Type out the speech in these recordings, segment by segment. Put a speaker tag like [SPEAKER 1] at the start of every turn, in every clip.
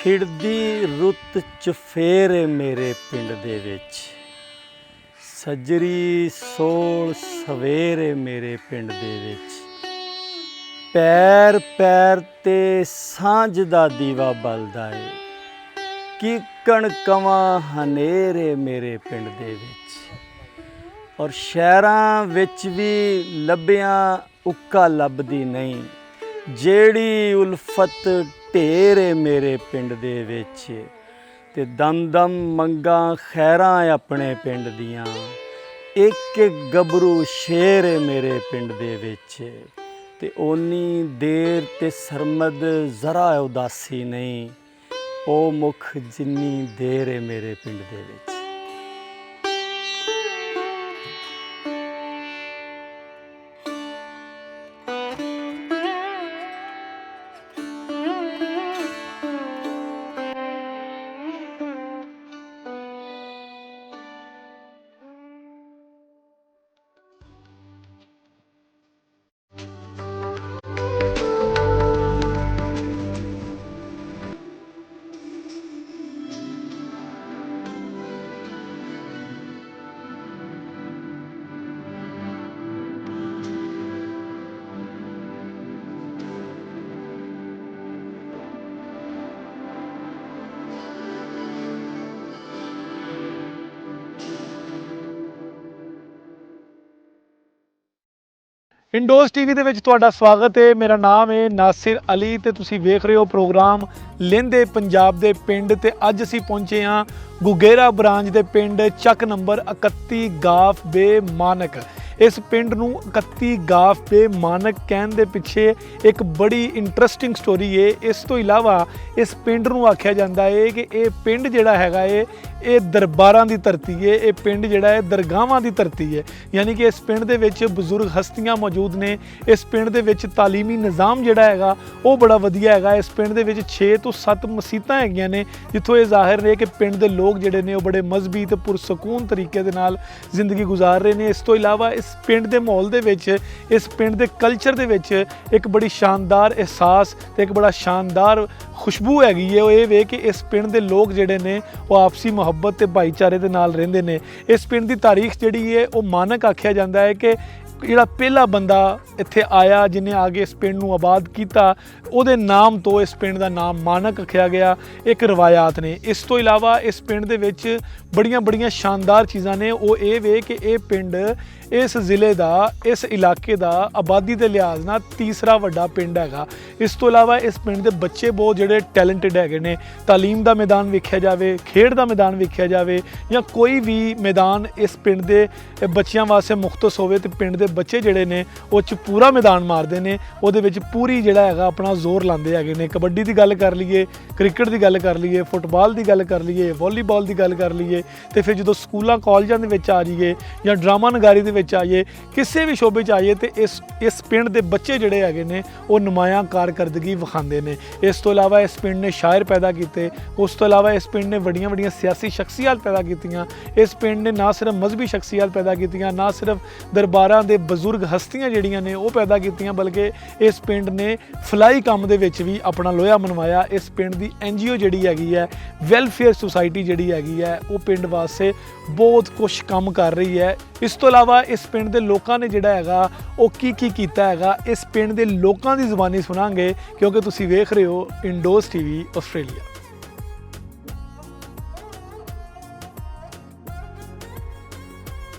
[SPEAKER 1] ਖਿੜਦੀ ਰੁੱਤ ਚੁਫੇਰੇ ਮੇਰੇ ਪਿੰਡ ਦੇ ਵਿੱਚ, ਸੱਜਰੀ ਸੋਲ ਸਵੇਰੇ ਮੇਰੇ ਪਿੰਡ ਦੇ ਵਿੱਚ, ਪੈਰ ਪੈਰ ਤੇ ਸਾਂਝ ਦਾ ਦੀਵਾ ਬਲਦਾ ਏ, ਕੀਕਣ ਕਵਾਂ ਹਨੇਰੇ ਮੇਰੇ ਪਿੰਡ ਦੇ ਵਿੱਚ। ਔਰ ਸ਼ਹਿਰਾਂ ਵਿੱਚ ਵੀ ਲੱਭਿਆਂ ਉੱਕਾ ਲੱਭਦੀ ਨਹੀਂ, ਜਿਹੜੀ ਉਲਫਤ ਢੇਰੇ ਮੇਰੇ ਪਿੰਡ ਦੇ ਵਿੱਚ। ਤੇ ਦਮ ਦਮ ਮੰਗਾਂ ਖੈਰਾਂ ਆਪਣੇ ਪਿੰਡ ਦੀਆਂ, ਇੱਕ ਇੱਕ ਗੱਭਰੂ ਸ਼ੇਰ ਏ ਮੇਰੇ ਪਿੰਡ ਦੇ ਵਿੱਚ। ਤੇ ਓਨੀ ਦੇਰ ਤੇ ਸਰਮਦ ਜ਼ਰਾ ਉਦਾਸੀ ਨਹੀਂ, ਉਹ ਮੁਖ ਜਿੰਨੀ ਦੇਰ ਏ ਮੇਰੇ ਪਿੰਡ ਦੇ ਵਿੱਚ।
[SPEAKER 2] ਇੰਡੋਜ਼ ਟੀਵੀ ਦੇ ਵਿੱਚ ਤੁਹਾਡਾ ਸਵਾਗਤ ਹੈ। ਮੇਰਾ ਨਾਮ ਹੈ ਨਾਸਿਰ ਅਲੀ ਤੇ ਤੁਸੀਂ ਵੇਖ ਰਹੇ ਹੋ ਪ੍ਰੋਗਰਾਮ ਲਹਿੰਦੇ ਪੰਜਾਬ ਦੇ ਪਿੰਡ। ਤੇ ਅੱਜ ਅਸੀਂ ਪਹੁੰਚੇ ਹਾਂ ਗੁਗੇਰਾ ਬ੍ਰਾਂਚ ਦੇ ਪਿੰਡ ਚੱਕ ਨੰਬਰ 31 ਗਾਫ ਬੇ ਮਾਨਕ। ਇਸ ਪਿੰਡ ਨੂੰ 31 ਗਾਫ ਬੇ ਮਾਨਕ ਕਹਿਣ ਦੇ ਪਿੱਛੇ ਇੱਕ ਬੜੀ ਇੰਟਰਸਟਿੰਗ ਸਟੋਰੀ ਹੈ। ਇਸ ਤੋਂ ਇਲਾਵਾ ਇਸ ਪਿੰਡ ਨੂੰ ਆਖਿਆ ਜਾਂਦਾ ਹੈ ਕਿ ਇਹ ਪਿੰਡ ਜਿਹੜਾ ਹੈਗਾ ਹੈ ਇਹ ਦਰਬਾਰਾਂ ਦੀ ਧਰਤੀ ਹੈ, ਇਹ ਪਿੰਡ ਜਿਹੜਾ ਹੈ ਦਰਗਾਹਾਂ ਦੀ ਧਰਤੀ ਹੈ। ਯਾਨੀ ਕਿ ਇਸ ਪਿੰਡ ਦੇ ਵਿੱਚ ਬਜ਼ੁਰਗ ਹਸਤੀਆਂ ਮੌਜੂਦ ਨੇ। ਇਸ ਪਿੰਡ ਦੇ ਵਿੱਚ ਤਾਲੀਮੀ ਨਿਜ਼ਾਮ ਜਿਹੜਾ ਹੈਗਾ ਉਹ ਬੜਾ ਵਧੀਆ ਹੈਗਾ। ਇਸ ਪਿੰਡ ਦੇ ਵਿੱਚ 6 ਤੋਂ 7 ਮਸੀਤਾਂ ਹੈਗੀਆਂ ਨੇ, ਜਿੱਥੋਂ ਇਹ ਜ਼ਾਹਿਰ ਨੇ ਕਿ ਪਿੰਡ ਦੇ ਲੋਕ ਜਿਹੜੇ ਨੇ ਉਹ ਬੜੇ ਮਜ਼ਬੀ ਤੇ ਪੁਰਸਕੂਨ ਤਰੀਕੇ ਦੇ ਨਾਲ ਜ਼ਿੰਦਗੀ ਗੁਜ਼ਾਰ ਰਹੇ ਨੇ। ਇਸ ਤੋਂ ਇਲਾਵਾ ਇਸ ਪਿੰਡ ਦੇ ਮਾਹੌਲ ਦੇ ਵਿੱਚ, ਇਸ ਪਿੰਡ ਦੇ ਕਲਚਰ ਦੇ ਵਿੱਚ ਇੱਕ ਬੜੀ ਸ਼ਾਨਦਾਰ ਅਹਿਸਾਸ ਤੇ ਇੱਕ ਬੜਾ ਸ਼ਾਨਦਾਰ ਖੁਸ਼ਬੂ ਹੈਗੀ ਹੈ। ਉਹ ਇਹ ਵੇ ਕਿ ਇਸ ਪਿੰਡ ਦੇ ਲੋਕ ਜਿਹੜੇ ਨੇ ਉਹ ਆਪਸੀ ਮੁਹੱਬਤ ਤੇ ਭਾਈਚਾਰੇ ਦੇ ਨਾਲ ਰਹਿੰਦੇ ਨੇ। ਇਸ ਪਿੰਡ ਦੀ ਤਾਰੀਖ ਜਿਹੜੀ ਹੈ ਉਹ ਮਾਨਕ ਆਖਿਆ ਜਾਂਦਾ ਹੈ ਕਿ ਜਿਹੜਾ ਪਹਿਲਾ ਬੰਦਾ ਇੱਥੇ ਆਇਆ, ਜਿਹਨੇ ਆ ਕੇ ਇਸ ਪਿੰਡ ਨੂੰ ਆਬਾਦ ਕੀਤਾ, ਉਹਦੇ ਨਾਮ ਤੋਂ ਇਸ ਪਿੰਡ ਦਾ ਨਾਮ ਮਾਨਕ ਰੱਖਿਆ ਗਿਆ। ਇੱਕ ਰਵਾਇਤ ਨੇ। ਇਸ ਤੋਂ ਇਲਾਵਾ ਇਸ ਪਿੰਡ ਦੇ ਵਿੱਚ ਬੜੀਆਂ ਸ਼ਾਨਦਾਰ ਚੀਜ਼ਾਂ ਨੇ। ਉਹ ਇਹ ਵੇ ਕਿ ਇਹ ਪਿੰਡ ਇਸ ਜ਼ਿਲ੍ਹੇ ਦਾ, ਇਸ ਇਲਾਕੇ ਦਾ ਆਬਾਦੀ ਦੇ ਲਿਹਾਜ਼ ਨਾਲ ਤੀਸਰਾ ਵੱਡਾ ਪਿੰਡ ਹੈਗਾ। ਇਸ ਤੋਂ ਇਲਾਵਾ ਇਸ ਪਿੰਡ ਦੇ ਬੱਚੇ ਬਹੁਤ ਜਿਹੜੇ ਟੈਲੈਂਟਡ ਹੈਗੇ ਨੇ। ਤਾਲੀਮ ਦਾ ਮੈਦਾਨ ਵੇਖਿਆ ਜਾਵੇ, ਖੇਡ ਦਾ ਮੈਦਾਨ ਵੇਖਿਆ ਜਾਵੇ, ਜਾਂ ਕੋਈ ਵੀ ਮੈਦਾਨ ਇਸ ਪਿੰਡ ਦੇ ਬੱਚਿਆਂ ਵਾਸਤੇ ਮੁਖਤਸ ਹੋਵੇ ਤੇ ਪਿੰਡ ਦੇ ਬੱਚੇ ਜਿਹੜੇ ਨੇ ਉਹ 'ਚ ਪੂਰਾ ਮੈਦਾਨ ਮਾਰਦੇ ਨੇ। ਉਹਦੇ ਵਿੱਚ ਪੂਰੀ ਜਿਹੜਾ ਹੈਗਾ ਆਪਣਾ ਜ਼ੋਰ ਲਾਉਂਦੇ ਹੈਗੇ ਨੇ। ਕਬੱਡੀ ਦੀ ਗੱਲ ਕਰ ਲਈਏ, ਕ੍ਰਿਕਟ ਦੀ ਗੱਲ ਕਰ ਲਈਏ, ਫੁੱਟਬਾਲ ਦੀ ਗੱਲ ਕਰ ਲਈਏ, ਵਾਲੀਬਾਲ ਦੀ ਗੱਲ ਕਰ ਲਈਏ, ਤੇ ਫਿਰ ਜਦੋਂ ਸਕੂਲਾਂ ਕਾਲਜਾਂ ਦੇ ਵਿੱਚ ਆ ਜਾਈਏ ਜਾਂ ਡਰਾਮਾ ਨਗਾਰੀ ਦੇ ਵਿੱਚ ਆਈਏ, ਕਿਸੇ ਵੀ ਸ਼ੋਬੇ 'ਚ ਆਈਏ, ਤੇ ਇਸ ਪਿੰਡ ਦੇ ਬੱਚੇ ਜਿਹੜੇ ਹੈਗੇ ਨੇ ਉਹ ਨੁਮਾਇਆਂ ਕਾਰਕਰਦਗੀ ਵਿਖਾਉਂਦੇ ਨੇ। ਇਸ ਤੋਂ ਇਲਾਵਾ ਇਸ ਪਿੰਡ ਨੇ ਸ਼ਾਇਰ ਪੈਦਾ ਕੀਤੇ। ਉਸ ਤੋਂ ਇਲਾਵਾ ਇਸ ਪਿੰਡ ਨੇ ਵੱਡੀਆਂ ਸਿਆਸੀ ਸ਼ਖਸੀਅਤ ਪੈਦਾ ਕੀਤੀਆਂ। ਇਸ ਪਿੰਡ ਨੇ ਨਾ ਸਿਰਫ ਮਜ਼ਹਬੀ ਸ਼ਖਸੀਅਤ ਪੈਦਾ ਕੀਤੀਆਂ, ਨਾ ਸਿਰਫ ਦਰਬਾਰਾਂ ਦੇ ਬਜ਼ੁਰਗ ਹਸਤੀਆਂ ਜਿਹੜੀਆਂ ਨੇ ਉਹ ਪੈਦਾ ਕੀਤੀਆਂ, ਬਲਕਿ ਇਸ ਪਿੰਡ ਨੇ ਫਲਾਈ ਕੰਮ ਦੇ ਵਿੱਚ ਵੀ ਆਪਣਾ ਲੋਹਾ ਮਨਵਾਇਆ। ਇਸ ਪਿੰਡ ਦੀ NGO ਜਿਹੜੀ ਹੈਗੀ ਹੈ, ਵੈਲਫੇਅਰ ਸੁਸਾਇਟੀ ਜਿਹੜੀ ਹੈਗੀ ਹੈ, ਉਹ ਪਿੰਡ ਵਾਸਤੇ ਬਹੁਤ ਕੁਛ ਕੰਮ ਕਰ ਰਹੀ ਹੈ। ਇਸ ਤੋਂ ਇਲਾਵਾ ਇਸ ਪਿੰਡ ਦੇ ਲੋਕਾਂ ਨੇ ਜਿਹੜਾ ਹੈਗਾ ਉਹ ਕੀ ਕੀਤਾ ਹੈਗਾ, ਇਸ ਪਿੰਡ ਦੇ ਲੋਕਾਂ ਦੀ ਜ਼ੁਬਾਨੀ ਸੁਣਾਂਗੇ, ਕਿਉਂਕਿ ਤੁਸੀਂ ਵੇਖ ਰਹੇ ਹੋ ਇੰਡੋਜ਼ ਟੀਵੀ ਆਸਟ੍ਰੇਲੀਆ।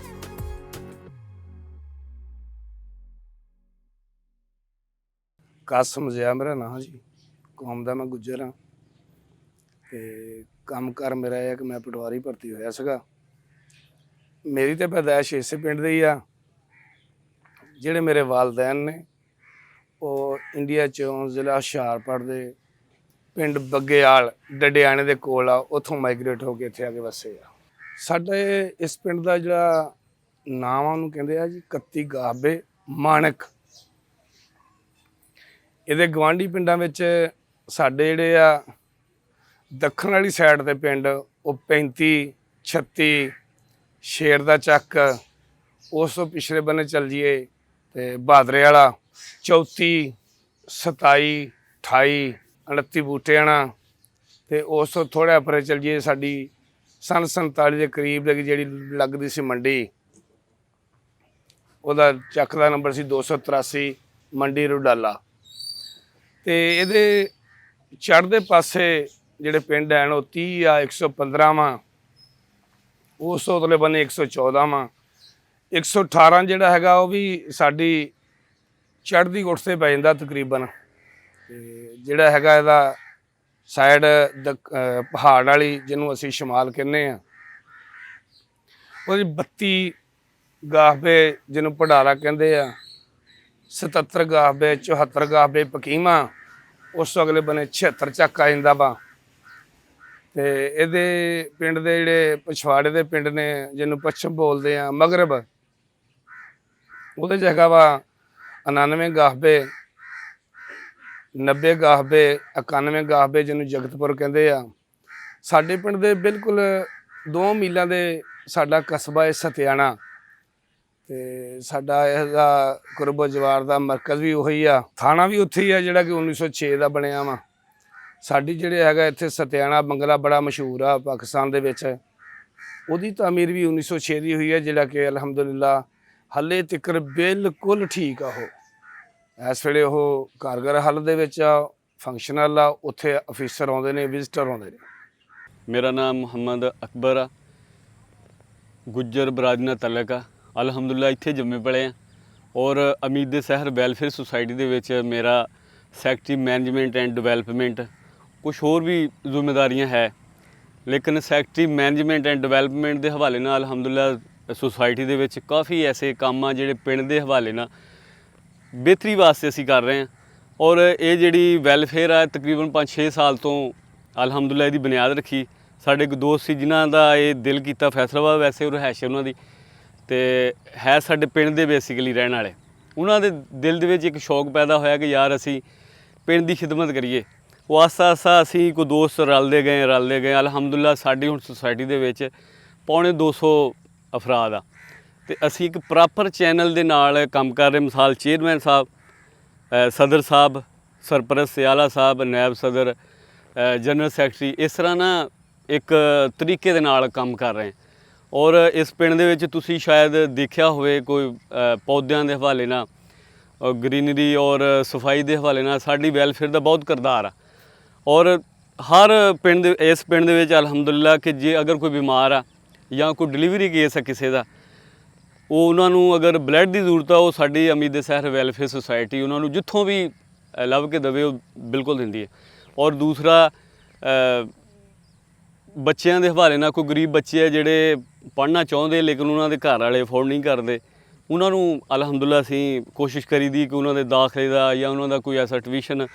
[SPEAKER 3] ਕਾਸਮ ਜ਼ਿਆ ਮੇਰਾ ਨਾਂ ਜੀ। ਕੌਮ ਦਾ ਮੈਂ ਗੁੱਜਰ ਹਾਂ ਅਤੇ ਕੰਮ ਕਾਰ ਮੇਰਾ ਇਹ ਹੈ ਕਿ ਮੈਂ ਪਟਵਾਰੀ ਭਰਤੀ ਹੋਇਆ ਸੀਗਾ। ਮੇਰੀ ਤਾਂ ਪੈਦਾਇਸ਼ ਇਸੇ ਪਿੰਡ ਦੀ ਆ। ਜਿਹੜੇ ਮੇਰੇ ਵਾਲਦੈਨ ਨੇ ਉਹ ਇੰਡੀਆ 'ਚੋਂ ਜ਼ਿਲ੍ਹਾ ਹੁਸ਼ਿਆਰਪੁਰ ਦੇ ਪਿੰਡ ਬੱਗੇਆਲ ਡਡਿਆਣੇ ਦੇ ਕੋਲ ਆ, ਉੱਥੋਂ ਮਾਈਗਰੇਟ ਹੋ ਕੇ ਇੱਥੇ ਆ ਕੇ ਵਸੇ ਆ। ਸਾਡੇ ਇਸ ਪਿੰਡ ਦਾ ਜਿਹੜਾ ਨਾਮ ਆ ਉਹਨੂੰ ਕਹਿੰਦੇ ਆ ਜੀ 31 ਗਾਫ ਬੇ ਮਾਨਕ। ਇਹਦੇ ਗਵਾਂਢੀ ਪਿੰਡਾਂ ਵਿੱਚ ਸਾਡੇ ਜਿਹੜੇ ਆ ਦੱਖਣ ਵਾਲੀ ਸਾਈਡ ਦੇ ਪਿੰਡ ਉਹ 35 36 ਸ਼ੇਰ ਦਾ ਚੱਕ, ਉਸ ਤੋਂ ਪਿਛਲੇ ਬੰਨੇ ਚੱਲ ਜਾਈਏ ਤੇ ਬਹਾਦਰੇ ਵਾਲਾ 34 27 28 29 ਬੂਟਿਆਣਾ ਤੇ ਉਸ ਤੋਂ ਥੋੜ੍ਹਾ ਪਰੇ ਚੱਲ ਜਾਈਏ, ਸਾਡੀ ਸੰਨ 47 ਦੇ ਕਰੀਬ ਦੇ ਜਿਹੜੀ ਲੱਗਦੀ ਸੀ ਮੰਡੀ, ਉਹਦਾ ਚੱਕ ਦਾ ਨੰਬਰ ਸੀ 283 ਮੰਡੀ ਰੁਡਾਲਾ। ਤੇ ਇਹਦੇ ਚੜ੍ਹਦੇ ਪਾਸੇ ਜਿਹੜੇ ਪਿੰਡ ਹਨ ਉਹ 30 ਆ, 115 ਵਾ, ਉਸ ਤੋਂ ਉਤਲੇ ਬੰਨੇ 114 ਵਾ, 118 ਜਿਹੜਾ ਹੈਗਾ ਉਹ ਵੀ ਸਾਡੀ ਚੜ੍ਹਦੀ ਗੁੱਟ ਤੇ ਪੈ ਜਾਂਦਾ ਤਕਰੀਬਨ। ਤੇ ਜਿਹੜਾ ਹੈਗਾ ਇਹਦਾ ਸਾਈਡ ਪਹਾੜ ਵਾਲੀ, ਜਿਹਨੂੰ ਅਸੀਂ ਸ਼ਮਾਲ ਕਹਿੰਦੇ ਆ, ਉਹਦੀ 32 ਗਾਹਬੇ ਜਿਹਨੂੰ ਪੜਾਰਾ ਕਹਿੰਦੇ ਆ, 77 ਗਾਹਬੇ, 74 ਗਾਹਬੇ ਪਕੀਮਾ, ਉਸ ਤੋਂ ਅਗਲੇ ਬੰਨੇ 76 ਚੱਕ ਆ ਜਾਂਦਾ ਵਾ। ਤੇ ਇਹਦੇ ਪਿੰਡ ਦੇ ਜਿਹੜੇ ਪਛਵਾੜੇ ਦੇ ਪਿੰਡ ਨੇ, ਜਿਹਨੂੰ ਪੱਛਮ ਬੋਲਦੇ ਆ, ਮਗਰਬ, ਉਹਦੇ 'ਚ ਹੈਗਾ ਵਾ 99 ਗਾਹਬੇ, 90 ਗਾਹਬੇ, 91 ਗਾਹਬੇ, ਜਿਹਨੂੰ ਜਗਤਪੁਰ ਕਹਿੰਦੇ ਆ। ਸਾਡੇ ਪਿੰਡ ਦੇ ਬਿਲਕੁਲ 2 ਮੀਲਾਂ ਦੇ ਸਾਡਾ ਕਸਬਾ ਹੈ ਸਤਿਆਣਾ, ਤੇ ਸਾਡਾ ਇਹਦਾ ਕੁਰਬੋ ਜਵਾਰ ਦਾ ਮਰਕਜ਼ ਵੀ ਉਹੀ ਆ, ਥਾਣਾ ਵੀ ਉੱਥੇ ਹੀ ਆ ਜਿਹੜਾ ਕਿ 1906 ਦਾ ਬਣਿਆ ਵਾ। ਸਾਡੀ ਜਿਹੜੇ ਹੈਗਾ ਇੱਥੇ ਸਤਿਆਣਾ ਬੰਗਲਾ ਬੜਾ ਮਸ਼ਹੂਰ ਆ ਪਾਕਿਸਤਾਨ ਦੇ ਵਿੱਚ, ਉਹਦੀ ਤਾਮੀਰ ਵੀ 1906 ਦੀ ਹੋਈ ਹੈ, ਜਿਹੜਾ ਕਿ ਅਲਹਮਦੁਲਿਲਾ ਹਾਲੇ ਤੱਕ ਬਿਲਕੁਲ ਠੀਕ ਆ। ਉਹ ਇਸ ਵੇਲੇ ਉਹ ਕਾਰਗਰ ਹਾਲਤ ਦੇ ਵਿੱਚ ਆ, ਫੰਕਸ਼ਨਲ ਆ, ਉੱਥੇ ਅਫੀਸਰ ਆਉਂਦੇ ਨੇ, ਵਿਜ਼ਿਟਰ ਆਉਂਦੇ ਨੇ।
[SPEAKER 4] ਮੇਰਾ ਨਾਮ ਮੁਹੰਮਦ ਅਕਬਰ ਆ, ਗੁੱਜਰ ਬਰਾਦਰੀ ਨਾਲ ਤਲਕ ਆ। ਅਲਹਮਦੁਲਿਲਾ ਇੱਥੇ ਜੰਮੇ ਪਲੇ ਆ, ਔਰ ਅਮੀਦ ਸਹਿਰ ਵੈਲਫੇਅਰ ਸੁਸਾਇਟੀ ਦੇ ਵਿੱਚ ਮੇਰਾ ਸੈਕਟਰੀ ਮੈਨੇਜਮੈਂਟ ਐਂਡ ਡਿਵੈਲਪਮੈਂਟ, ਕੁਛ ਹੋਰ ਵੀ ਜ਼ਿੰਮੇਵਾਰੀਆਂ ਹੈ, ਲੇਕਿਨ ਸੈਕਟਰੀ ਮੈਨੇਜਮੈਂਟ ਐਂਡ ਡਿਵੈਲਪਮੈਂਟ ਦੇ ਹਵਾਲੇ ਨਾਲ ਅਲਹਮਦੁਲਿਲਾ ਸੁਸਾਇਟੀ ਦੇ ਵਿੱਚ ਕਾਫੀ ਐਸੇ ਕੰਮ ਆ ਜਿਹੜੇ ਪਿੰਡ ਦੇ ਹਵਾਲੇ ਨਾਲ ਬਿਹਤਰੀ ਵਾਸਤੇ ਅਸੀਂ ਕਰ ਰਹੇ ਹਾਂ। ਔਰ ਇਹ ਜਿਹੜੀ ਵੈਲਫੇਅਰ ਆ ਤਕਰੀਬਨ 5-6 ਸਾਲ ਤੋਂ ਅਲਹਮਦੁਲਿਲਾ ਇਹਦੀ ਬੁਨਿਆਦ ਰੱਖੀ। ਸਾਡੇ ਇੱਕ ਦੋਸਤ ਸੀ ਜਿਨ੍ਹਾਂ ਦਾ ਇਹ ਦਿਲ ਕੀਤਾ ਫੈਸਲਾਬਾਦ, ਵੈਸੇ ਉਹ ਰਿਹਾਇਸ਼ ਉਹਨਾਂ ਦੀ ਤੇ ਹੈ ਸਾਡੇ ਪਿੰਡ ਦੇ ਬੇਸਿਕਲੀ ਰਹਿਣ ਵਾਲੇ। ਉਹਨਾਂ ਦੇ ਦਿਲ ਦੇ ਵਿੱਚ ਇੱਕ ਸ਼ੌਕ ਪੈਦਾ ਹੋਇਆ ਕਿ ਯਾਰ ਅਸੀਂ ਪਿੰਡ ਦੀ ਖਿਦਮਤ ਕਰੀਏ। ਉਹ ਆਸਤਾ ਆਸਤਾ ਅਸੀਂ ਕੋਈ ਦੋਸਤ ਰਲਦੇ ਗਏ। ਅਲਹਮਦੁਲਿਲਾ ਸਾਡੀ ਹੁਣ ਸੁਸਾਇਟੀ ਦੇ ਵਿੱਚ ਪੌਣੇ 200 ਅਫਰਾਦ ਆ, ਤੇ ਅਸੀਂ ਇੱਕ ਪ੍ਰੋਪਰ ਚੈਨਲ ਦੇ ਨਾਲ ਕੰਮ ਕਰ ਰਹੇ। ਮਿਸਾਲ ਚੇਅਰਮੈਨ ਸਾਹਿਬ, ਸਦਰ ਸਾਹਿਬ, ਸਰਪ੍ਰਸਤ ਆਲਾ ਸਾਹਿਬ, ਨਾਇਬ ਸਦਰ, ਜਨਰਲ ਸੈਕਟਰੀ, ਇਸ ਤਰ੍ਹਾਂ ਨਾ ਇੱਕ ਤਰੀਕੇ ਦੇ ਨਾਲ ਕੰਮ ਕਰ ਰਹੇ। ਔਰ ਇਸ ਪਿੰਡ ਦੇ ਵਿੱਚ ਤੁਸੀਂ ਸ਼ਾਇਦ ਦੇਖਿਆ ਹੋਵੇ ਕੋਈ ਪੌਦਿਆਂ ਦੇ ਹਵਾਲੇ ਨਾਲ, ਗ੍ਰੀਨਰੀ ਔਰ ਸਫਾਈ ਦੇ ਹਵਾਲੇ ਨਾਲ ਸਾਡੀ ਵੈਲਫੇਅਰ ਦਾ ਬਹੁਤ ਕਿਰਦਾਰ ਆ। ਔਰ ਹਰ ਪਿੰਡ ਦੇ, ਇਸ ਪਿੰਡ ਦੇ ਵਿੱਚ ਅਲਹਮਦੁਲਿਲਾ ਕਿ ਜੇ ਅਗਰ ਕੋਈ ਬਿਮਾਰ ਆ ਜਾਂ ਕੋਈ ਡਿਲੀਵਰੀ ਕੇਸ ਆ ਕਿਸੇ ਦਾ, ਉਹ ਉਹਨਾਂ ਨੂੰ ਅਗਰ ਬਲੱਡ ਦੀ ਜ਼ਰੂਰਤ ਆ, ਉਹ ਸਾਡੀ ਅਮੀਦ ਸਹਿਰ ਵੈਲਫੇਅਰ ਸੁਸਾਇਟੀ ਉਹਨਾਂ ਨੂੰ ਜਿੱਥੋਂ ਵੀ ਲੱਭ ਕੇ ਦੇਵੇ ਉਹ ਬਿਲਕੁਲ ਦਿੰਦੀ ਹੈ। ਔਰ ਦੂਸਰਾ ਬੱਚਿਆਂ ਦੇ ਹਵਾਲੇ ਨਾਲ, ਕੋਈ ਗਰੀਬ ਬੱਚੇ ਆ ਜਿਹੜੇ ਪੜ੍ਹਨਾ ਚਾਹੁੰਦੇ ਲੇਕਿਨ ਉਹਨਾਂ ਦੇ ਘਰ ਵਾਲੇ ਅਫੋਰਡ ਨਹੀਂ ਕਰਦੇ, ਉਹਨਾਂ ਨੂੰ ਅਲਹਮਦੁਲਿਲਾ ਅਸੀਂ ਕੋਸ਼ਿਸ਼ ਕਰੀਦੀ ਕਿ ਉਹਨਾਂ ਦੇ ਦਾਖਲੇ ਦਾ ਜਾਂ ਉਹਨਾਂ ਦਾ ਕੋਈ ਐਸਾ ਟਿਊਸ਼ਨ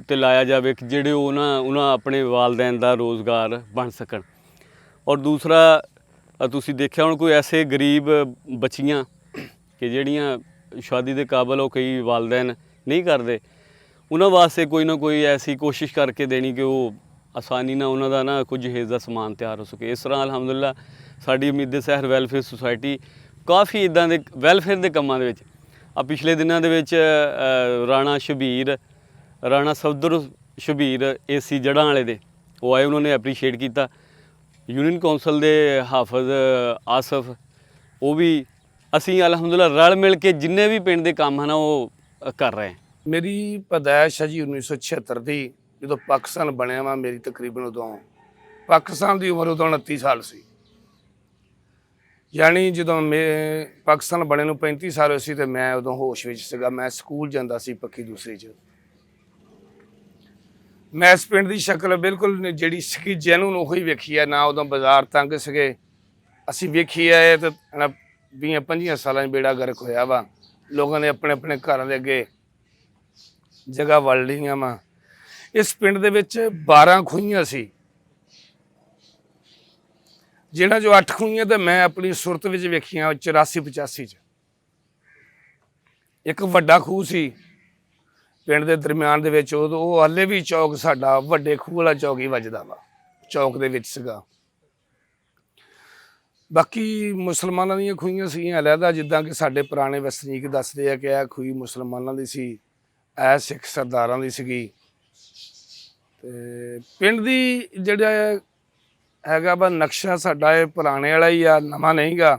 [SPEAKER 4] ਤੇ ਲਾਇਆ ਜਾਵੇ ਕਿ ਜਿਹੜੇ ਉਹਨਾਂ ਆਪਣੇ ਵਾਲਦੈਨ ਦਾ ਰੋਜ਼ਗਾਰ ਬਣ ਸਕਣ। ਔਰ ਦੂਸਰਾ ਤੁਸੀਂ ਦੇਖਿਆ ਹੁਣ ਕੋਈ ਐਸੇ ਗਰੀਬ ਬੱਚੀਆਂ ਕਿ ਜਿਹੜੀਆਂ ਸ਼ਾਦੀ ਦੇ ਕਾਬਲ ਉਹ ਕਈ ਵਾਲਦੈਨ ਨਹੀਂ ਕਰਦੇ, ਉਹਨਾਂ ਵਾਸਤੇ ਕੋਈ ਨਾ ਕੋਈ ਐਸੀ ਕੋਸ਼ਿਸ਼ ਕਰਕੇ ਦੇਣੀ ਕਿ ਉਹ ਆਸਾਨੀ ਨਾਲ ਉਹਨਾਂ ਦਾ ਨਾ ਕੁਝ ਜਹੇਜ਼ ਦਾ ਸਮਾਨ ਤਿਆਰ ਹੋ ਸਕੇ। ਇਸ ਤਰ੍ਹਾਂ ਅਲਹਮਦੁਲਿਲਾ ਸਾਡੀ ਅਮੀਦ ਸਹਿਰ ਵੈਲਫੇਅਰ ਸੁਸਾਇਟੀ ਕਾਫੀ ਇੱਦਾਂ ਦੇ ਵੈਲਫੇਅਰ ਦੇ ਕੰਮਾਂ ਦੇ ਵਿੱਚ ਆ ਪਿਛਲੇ ਦਿਨਾਂ ਦੇ ਵਿੱਚ ਰਾਣਾ ਸਫਦਰ ਸ਼ਬੀਰ AC ਜੜ੍ਹਾਂ ਵਾਲੇ ਦੇ ਉਹ ਆਏ, ਉਹਨਾਂ ਨੇ ਐਪਰੀਸ਼ੀਏਟ ਕੀਤਾ। ਯੂਨੀਅਨ ਕੌਂਸਲ ਦੇ ਹਾਫਜ਼ ਆਸਫ, ਉਹ ਵੀ ਅਸੀਂ ਅਲਹਮਦੁਲਿਲਾ ਰਲ ਮਿਲ ਕੇ ਜਿੰਨੇ ਵੀ ਪਿੰਡ ਦੇ ਕੰਮ ਹਨ ਉਹ ਕਰ ਰਹੇ ਹਾਂ।
[SPEAKER 3] ਮੇਰੀ ਪੈਦਾਇਸ਼ ਹੈ ਜੀ 1976 ਦੀ, ਜਦੋਂ ਪਾਕਿਸਤਾਨ ਬਣਿਆ ਵਾ। ਮੇਰੀ ਤਕਰੀਬਨ ਉਦੋਂ ਪਾਕਿਸਤਾਨ ਦੀ ਉਮਰ ਉਦੋਂ 29 ਸਾਲ ਸੀ, ਯਾਨੀ ਜਦੋਂ ਪਾਕਿਸਤਾਨ ਬਣੇ ਨੂੰ 35 ਸਾਲ ਹੋਏ ਸੀ ਤੇ ਮੈਂ ਉਦੋਂ ਹੋਸ਼ ਵਿੱਚ ਸੀਗਾ। ਮੈਂ ਸਕੂਲ ਜਾਂਦਾ ਸੀ ਪੱਕੀ ਦੂਸਰੀ 'ਚ। ਮੈਂ ਇਸ ਪਿੰਡ ਦੀ ਸ਼ਕਲ ਬਿਲਕੁਲ ਜਿਹੜੀ ਸੀਗੀ ਜੈਨੂਨ ਉਹੀ ਵੇਖੀ ਹੈ। ਨਾ ਉਦੋਂ ਬਾਜ਼ਾਰ ਤੰਗ ਸੀਗੇ, ਅਸੀਂ ਵੇਖੀ ਹੈ ਤੇ 20-25 ਸਾਲਾਂ 'ਚ ਬੇੜਾ ਗਰਕ ਹੋਇਆ ਵਾ। ਲੋਕਾਂ ਨੇ ਆਪਣੇ ਆਪਣੇ ਘਰਾਂ ਦੇ ਅੱਗੇ ਜਗ੍ਹਾ ਵੜ ਲਈਆਂ ਵਾ। ਇਸ ਪਿੰਡ ਦੇ ਵਿੱਚ 12 ਖੂਹੀਆਂ ਸੀ, ਜਿਹੜਾ ਜੋ 8 ਖੂਹੀਆਂ ਤੇ ਮੈਂ ਆਪਣੀ ਸੁਰਤ ਵਿੱਚ ਵੇਖੀਆਂ 84-85 'ਚ। ਇੱਕ ਵੱਡਾ ਖੂਹ ਸੀ ਪਿੰਡ ਦੇ ਦਰਮਿਆਨ ਦੇ ਵਿੱਚ, ਉਹ ਹਾਲੇ ਵੀ ਚੌਕ ਸਾਡਾ ਵੱਡੇ ਖੂਹ ਵਾਲਾ ਚੌਕ ਹੀ ਵੱਜਦਾ ਵਾ, ਚੌਕ ਦੇ ਵਿੱਚ ਸੀਗਾ। ਬਾਕੀ ਮੁਸਲਮਾਨਾਂ ਦੀਆਂ ਖੂਹੀਆਂ ਸੀਗੀਆਂ ਅਲੱਗਾ, ਜਿੱਦਾਂ ਕਿ ਸਾਡੇ ਪੁਰਾਣੇ ਵਸਨੀਕ ਦੱਸਦੇ ਆ ਕਿ ਇਹ ਖੂਹੀ ਮੁਸਲਮਾਨਾਂ ਦੀ ਸੀ, ਇਹ ਸਿੱਖ ਸਰਦਾਰਾਂ ਦੀ ਸੀਗੀ। ਤੇ ਪਿੰਡ ਦੀ ਜਿਹੜਾ ਹੈਗਾ ਵਾ ਨਕਸ਼ਾ ਸਾਡਾ ਇਹ ਪੁਰਾਣੇ ਵਾਲਾ ਹੀ ਆ, ਨਵਾਂ ਨਹੀਂ ਗਾ।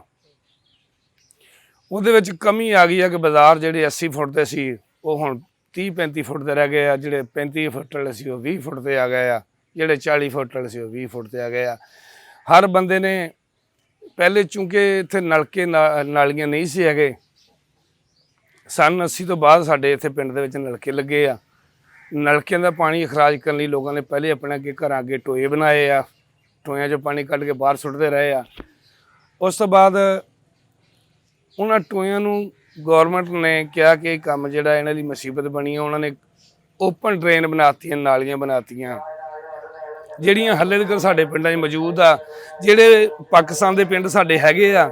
[SPEAKER 3] ਉਹਦੇ ਵਿੱਚ ਕਮੀ ਆ ਗਈ ਆ ਕਿ ਬਾਜ਼ਾਰ ਜਿਹੜੇ 80 ਫੁੱਟ ਦੇ ਸੀ ਉਹ ਹੁਣ 30-35 ਫੁੱਟ ਦੇ ਰਹਿ ਗਏ ਆ, ਜਿਹੜੇ 35 ਫੁੱਟ ਵਾਲੇ ਸੀ ਉਹ 20 ਫੁੱਟ ਤੇ ਆ ਗਏ ਆ, ਜਿਹੜੇ 40 ਫੁੱਟ ਵਾਲੇ ਸੀ ਉਹ 20 ਫੁੱਟ ਤੇ ਆ ਗਏ ਆ। ਹਰ ਬੰਦੇ ਨੇ ਪਹਿਲੇ ਚੂੰਕਿ ਇੱਥੇ ਨਲਕੇ ਨਾਲੀਆਂ ਨਹੀਂ ਸੀ ਹੈਗੇ, ਸੰਨ 80 ਤੋਂ ਬਾਅਦ ਸਾਡੇ ਇੱਥੇ ਪਿੰਡ ਦੇ ਵਿੱਚ ਨਲਕੇ ਲੱਗੇ ਆ। ਨਲਕਿਆਂ ਦਾ ਪਾਣੀ ਅਖਰਾਜ ਕਰਨ ਲਈ ਲੋਕਾਂ ਨੇ ਪਹਿਲੇ ਆਪਣੇ ਅੱਗੇ ਘਰਾਂ ਅੱਗੇ ਟੋਏ ਬਣਾਏ ਆ, ਟੋਇਆਂ 'ਚੋਂ ਪਾਣੀ ਕੱਢ ਕੇ ਬਾਹਰ ਸੁੱਟਦੇ ਰਹੇ ਆ। ਉਸ ਤੋਂ ਬਾਅਦ ਉਹਨਾਂ ਟੋਇਆਂ ਨੂੰ ਗੌਰਮੈਂਟ ਨੇ ਕਿਹਾ ਕਿ ਇਹ ਕੰਮ ਜਿਹੜਾ ਇਹਨਾਂ ਦੀ ਮੁਸੀਬਤ ਬਣੀ ਆ, ਉਹਨਾਂ ਨੇ ਓਪਨ ਡਰੇਨ ਬਣਾਤੀਆਂ, ਨਾਲੀਆਂ ਬਣਾਤੀਆਂ, ਜਿਹੜੀਆਂ ਹਾਲੇ ਤੱਕ ਸਾਡੇ ਪਿੰਡਾਂ 'ਚ ਮੌਜੂਦ ਆ। ਜਿਹੜੇ ਪਾਕਿਸਤਾਨ ਦੇ ਪਿੰਡ ਸਾਡੇ ਹੈਗੇ ਆ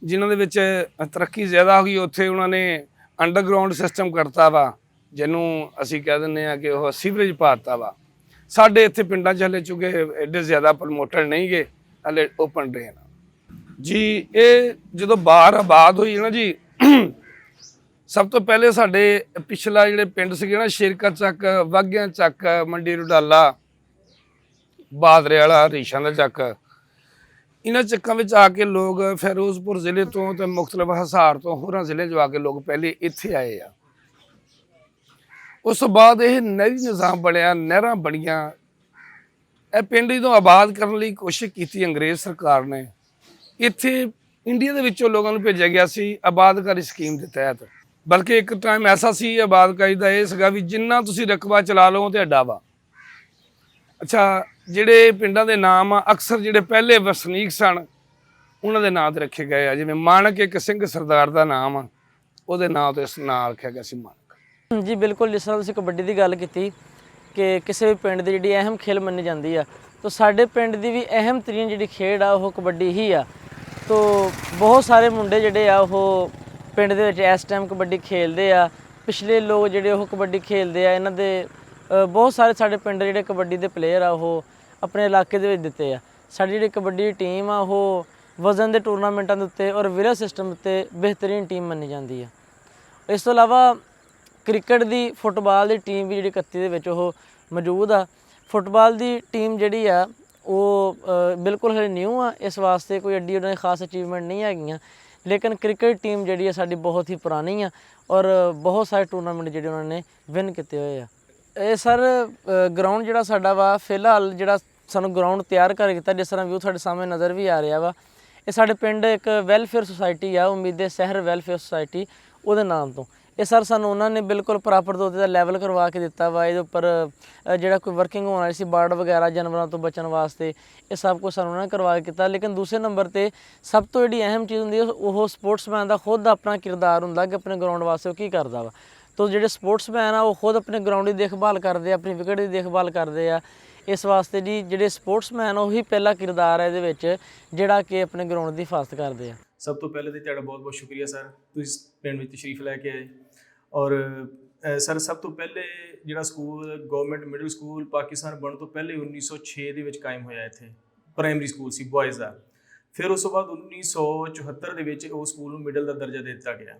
[SPEAKER 3] ਜਿਨ੍ਹਾਂ ਦੇ ਵਿੱਚ ਤਰੱਕੀ ਜ਼ਿਆਦਾ ਹੋ ਗਈ, ਉੱਥੇ ਉਹਨਾਂ ਨੇ ਅੰਡਰਗਰਾਊਂਡ ਸਿਸਟਮ ਕਰਤਾ ਵਾ, ਜਿਹਨੂੰ ਅਸੀਂ ਕਹਿ ਦਿੰਦੇ ਆ ਕਿ ਉਹ ਸੀਵਰੇਜ ਪਾਤਾ ਵਾ। ਸਾਡੇ ਇੱਥੇ ਪਿੰਡਾਂ 'ਚ ਹਲੇ ਚੁੱਕੇ ਐਡੇ ਜ਼ਿਆਦਾ ਪ੍ਰਮੋਟਰ ਨਹੀਂ ਗੇ, ਹਲੇ ਓਪਨ ਡਰੇਨ ਜੀ। ਇਹ ਜਦੋਂ ਬਾਹਰ ਆਬਾਦ ਹੋਈ ਨਾ ਜੀ, ਸਭ ਤੋਂ ਪਹਿਲੇ ਸਾਡੇ ਪਿਛਲਾ ਜਿਹੜੇ ਪਿੰਡ ਸੀਗੇ ਨਾ, ਸ਼ੇਰਕਾ ਚੱਕ, ਵਾਘਿਆਂ ਚੱਕ, ਮੰਡੀ ਰੁਡਾਲਾ, ਬਾਦਰੇ ਵਾਲਾ, ਹਰੀਸ਼ਾਂ ਦਾ ਚੱਕ, ਇਹਨਾਂ ਚੱਕਾਂ ਵਿੱਚ ਆ ਕੇ ਲੋਕ ਫਿਰੋਜ਼ਪੁਰ ਜ਼ਿਲ੍ਹੇ ਤੋਂ ਤੇ ਮੁਖਤਲਿਫ ਹਿਸਾਰ ਤੋਂ ਹੋਰਾਂ ਜ਼ਿਲ੍ਹੇ 'ਚ ਆ ਕੇ ਲੋਕ ਪਹਿਲੇ ਇੱਥੇ ਆਏ ਆ। ਉਸ ਤੋਂ ਬਾਅਦ ਇਹ ਨਹਿਰੀ ਨਿਜ਼ਾਮ ਬਣਿਆ, ਨਹਿਰਾਂ ਬਣੀਆਂ। ਇਹ ਪਿੰਡ ਜਦੋਂ ਆਬਾਦ ਕਰਨ ਲਈ ਕੋਸ਼ਿਸ਼ ਕੀਤੀ ਅੰਗਰੇਜ਼ ਸਰਕਾਰ ਨੇ, ਇੱਥੇ ਇੰਡੀਆ ਦੇ ਵਿੱਚੋਂ ਲੋਕਾਂ ਨੂੰ ਭੇਜਿਆ ਗਿਆ ਸੀ ਆਬਾਦਕਾਰੀ ਸਕੀਮ ਦੇ ਤਹਿਤ। ਬਲਕਿ ਇੱਕ ਟਾਈਮ ਐਸਾ ਸੀ ਆਬਾਦਕਾਰੀ ਦਾ ਇਹ ਸੀਗਾ ਵੀ ਜਿੰਨਾ ਤੁਸੀਂ ਰਕਬਾ ਚਲਾ ਲਓ ਤੇ ਅੱਡਾ ਵਾ। ਅੱਛਾ, ਜਿਹੜੇ ਪਿੰਡਾਂ ਦੇ ਨਾਮ ਆ ਅਕਸਰ ਜਿਹੜੇ ਪਹਿਲੇ ਵਸਨੀਕ ਸਨ ਉਹਨਾਂ ਦੇ ਨਾਂ 'ਤੇ ਰੱਖੇ ਗਏ ਆ। ਜਿਵੇਂ ਮਾਣਕ ਇੱਕ ਸਿੰਘ ਸਰਦਾਰ ਦਾ ਨਾਮ ਆ, ਉਹਦੇ ਨਾਂ 'ਤੇ ਇਸ ਨਾਂ ਰੱਖਿਆ ਗਿਆ ਸੀ ਮਾਣਕ
[SPEAKER 5] ਜੀ। ਬਿਲਕੁਲ, ਜਿਸ ਤਰ੍ਹਾਂ ਤੁਸੀਂ ਕਬੱਡੀ ਦੀ ਗੱਲ ਕੀਤੀ ਕਿ ਕਿਸੇ ਵੀ ਪਿੰਡ ਦੀ ਜਿਹੜੀ ਅਹਿਮ ਖੇਡ ਮੰਨੀ ਜਾਂਦੀ ਆ, ਤਾਂ ਸਾਡੇ ਪਿੰਡ ਦੀ ਵੀ ਅਹਿਮ ਤਰੀਨ ਜਿਹੜੀ ਖੇਡ ਆ ਉਹ ਕਬੱਡੀ ਹੀ ਆ। ਤੋ ਬਹੁਤ ਸਾਰੇ ਮੁੰਡੇ ਜਿਹੜੇ ਆ ਉਹ ਪਿੰਡ ਦੇ ਵਿੱਚ ਇਸ ਟਾਈਮ ਕਬੱਡੀ ਖੇਡਦੇ ਆ। ਪਿਛਲੇ ਲੋਕ ਜਿਹੜੇ ਉਹ ਕਬੱਡੀ ਖੇਡਦੇ ਆ, ਇਹਨਾਂ ਦੇ ਬਹੁਤ ਸਾਰੇ ਸਾਡੇ ਪਿੰਡ ਜਿਹੜੇ ਕਬੱਡੀ ਦੇ ਪਲੇਅਰ ਆ ਉਹ ਆਪਣੇ ਇਲਾਕੇ ਦੇ ਵਿੱਚ ਦਿੱਤੇ ਆ। ਸਾਡੀ ਜਿਹੜੀ ਕਬੱਡੀ ਦੀ ਟੀਮ ਆ ਉਹ ਵਜ਼ਨ ਦੇ ਟੂਰਨਾਮੈਂਟਾਂ ਦੇ ਉੱਤੇ ਔਰ ਵਿਰਲ ਸਿਸਟਮ ਉੱਤੇ ਬਿਹਤਰੀਨ ਟੀਮ ਮੰਨੀ ਜਾਂਦੀ ਆ। ਇਸ ਤੋਂ ਇਲਾਵਾ ਕ੍ਰਿਕਟ ਦੀ, ਫੁੱਟਬਾਲ ਦੀ ਟੀਮ ਵੀ ਜਿਹੜੀ 31 ਦੇ ਵਿੱਚ ਉਹ ਮੌਜੂਦ ਆ। ਫੁੱਟਬਾਲ ਦੀ ਟੀਮ ਜਿਹੜੀ ਆ ਉਹ ਬਿਲਕੁਲ ਹਲੇ ਨਿਊ ਆ, ਇਸ ਵਾਸਤੇ ਕੋਈ ਐਡੀ ਉਹਨਾਂ ਦੀ ਖਾਸ ਅਚੀਵਮੈਂਟ ਨਹੀਂ ਹੈਗੀਆਂ। ਲੇਕਿਨ ਕ੍ਰਿਕਟ ਟੀਮ ਜਿਹੜੀ ਆ ਸਾਡੀ ਬਹੁਤ ਹੀ ਪੁਰਾਣੀ ਆ ਔਰ ਬਹੁਤ ਸਾਰੇ ਟੂਰਨਾਮੈਂਟ ਜਿਹੜੇ ਉਹਨਾਂ ਨੇ ਵਿਨ ਕੀਤੇ ਹੋਏ ਆ। ਇਹ ਸਰ ਗਰਾਊਂਡ ਜਿਹੜਾ ਸਾਡਾ ਵਾ, ਫਿਲਹਾਲ ਜਿਹੜਾ ਸਾਨੂੰ ਗਰਾਊਂਡ ਤਿਆਰ ਕਰ ਕੀਤਾ, ਜਿਸ ਤਰ੍ਹਾਂ ਵਿਊ ਤੁਹਾਡੇ ਸਾਹਮਣੇ ਨਜ਼ਰ ਵੀ ਆ ਰਿਹਾ ਵਾ, ਇਹ ਸਾਡੇ ਪਿੰਡ ਇੱਕ ਵੈਲਫੇਅਰ ਸੁਸਾਇਟੀ ਆ, ਉਮੀਦੇ ਸ਼ਹਿਰ ਵੈਲਫੇਅਰ ਸੁਸਾਇਟੀ, ਉਹਦੇ ਨਾਮ ਤੋਂ। ਇਹ ਸਰ ਸਾਨੂੰ ਉਹਨਾਂ ਨੇ ਬਿਲਕੁਲ ਪ੍ਰਾਪਰ ਤੌਰ 'ਤੇ ਲੈਵਲ ਕਰਵਾ ਕੇ ਦਿੱਤਾ ਵਾ। ਇਹਦੇ ਉੱਪਰ ਜਿਹੜਾ ਕੋਈ ਵਰਕਿੰਗ ਹੋਣ ਵਾਲੀ ਸੀ, ਬਾਰਡ ਵਗੈਰਾ ਜਾਨਵਰਾਂ ਤੋਂ ਬਚਣ ਵਾਸਤੇ, ਇਹ ਸਭ ਕੁਝ ਸਾਨੂੰ ਉਹਨਾਂ ਨੇ ਕਰਵਾ ਕੇ ਕੀਤਾ। ਲੇਕਿਨ ਦੂਸਰੇ ਨੰਬਰ 'ਤੇ ਸਭ ਤੋਂ ਜਿਹੜੀ ਅਹਿਮ ਚੀਜ਼ ਹੁੰਦੀ ਹੈ ਉਹ ਸਪੋਰਟਸਮੈਨ ਦਾ ਖੁਦ ਆਪਣਾ ਕਿਰਦਾਰ ਹੁੰਦਾ ਕਿ ਆਪਣੇ ਗਰਾਊਂਡ ਵਾਸਤੇ ਉਹ ਕੀ ਕਰਦਾ ਵਾ। ਤੋ ਜਿਹੜੇ ਸਪੋਰਟਸਮੈਨ ਆ ਉਹ ਖੁਦ ਆਪਣੇ ਗਰਾਊਂਡ ਦੀ ਦੇਖਭਾਲ ਕਰਦੇ ਆ, ਆਪਣੀ ਵਿਕਟ ਦੀ ਦੇਖਭਾਲ ਕਰਦੇ ਆ। ਇਸ ਵਾਸਤੇ ਜੀ ਜਿਹੜੇ ਸਪੋਰਟਸਮੈਨ ਉਹੀ ਪਹਿਲਾ ਕਿਰਦਾਰ ਹੈ ਇਹਦੇ ਵਿੱਚ ਜਿਹੜਾ ਕਿ ਆਪਣੇ ਗਰਾਊਂਡ ਦੀ ਹਿਫਾਜ਼ਤ ਕਰਦੇ ਆ।
[SPEAKER 6] ਸਭ ਤੋਂ ਪਹਿਲੇ ਤਾਂ ਤੁਹਾਡਾ ਬਹੁਤ ਬਹੁਤ ਸ਼ੁਕਰੀਆ ਸਰ, ਤੁਸੀਂ ਪਿੰਡ ਵਿੱਚ ਤਸ਼ਰੀਫ ਲੈ ਕੇ ਆਏ। ਔਰ ਸਰ ਸਭ ਤੋਂ ਪਹਿਲੇ ਜਿਹੜਾ school government middle school Pakistan ਬਣਨ ਤੋਂ ਪਹਿਲੇ 1906 ਦੇ ਵਿੱਚ ਕਾਇਮ ਹੋਇਆ ਇੱਥੇ, ਪ੍ਰਾਇਮਰੀ ਸਕੂਲ ਸੀ ਬॉयਜ਼ ਦਾ। ਫਿਰ ਉਸ ਤੋਂ ਬਾਅਦ 1974 ਦੇ ਵਿੱਚ ਉਹ ਸਕੂਲ ਨੂੰ ਮਿਡਲ ਦਾ ਦਰਜਾ ਦੇ ਦਿੱਤਾ ਗਿਆ।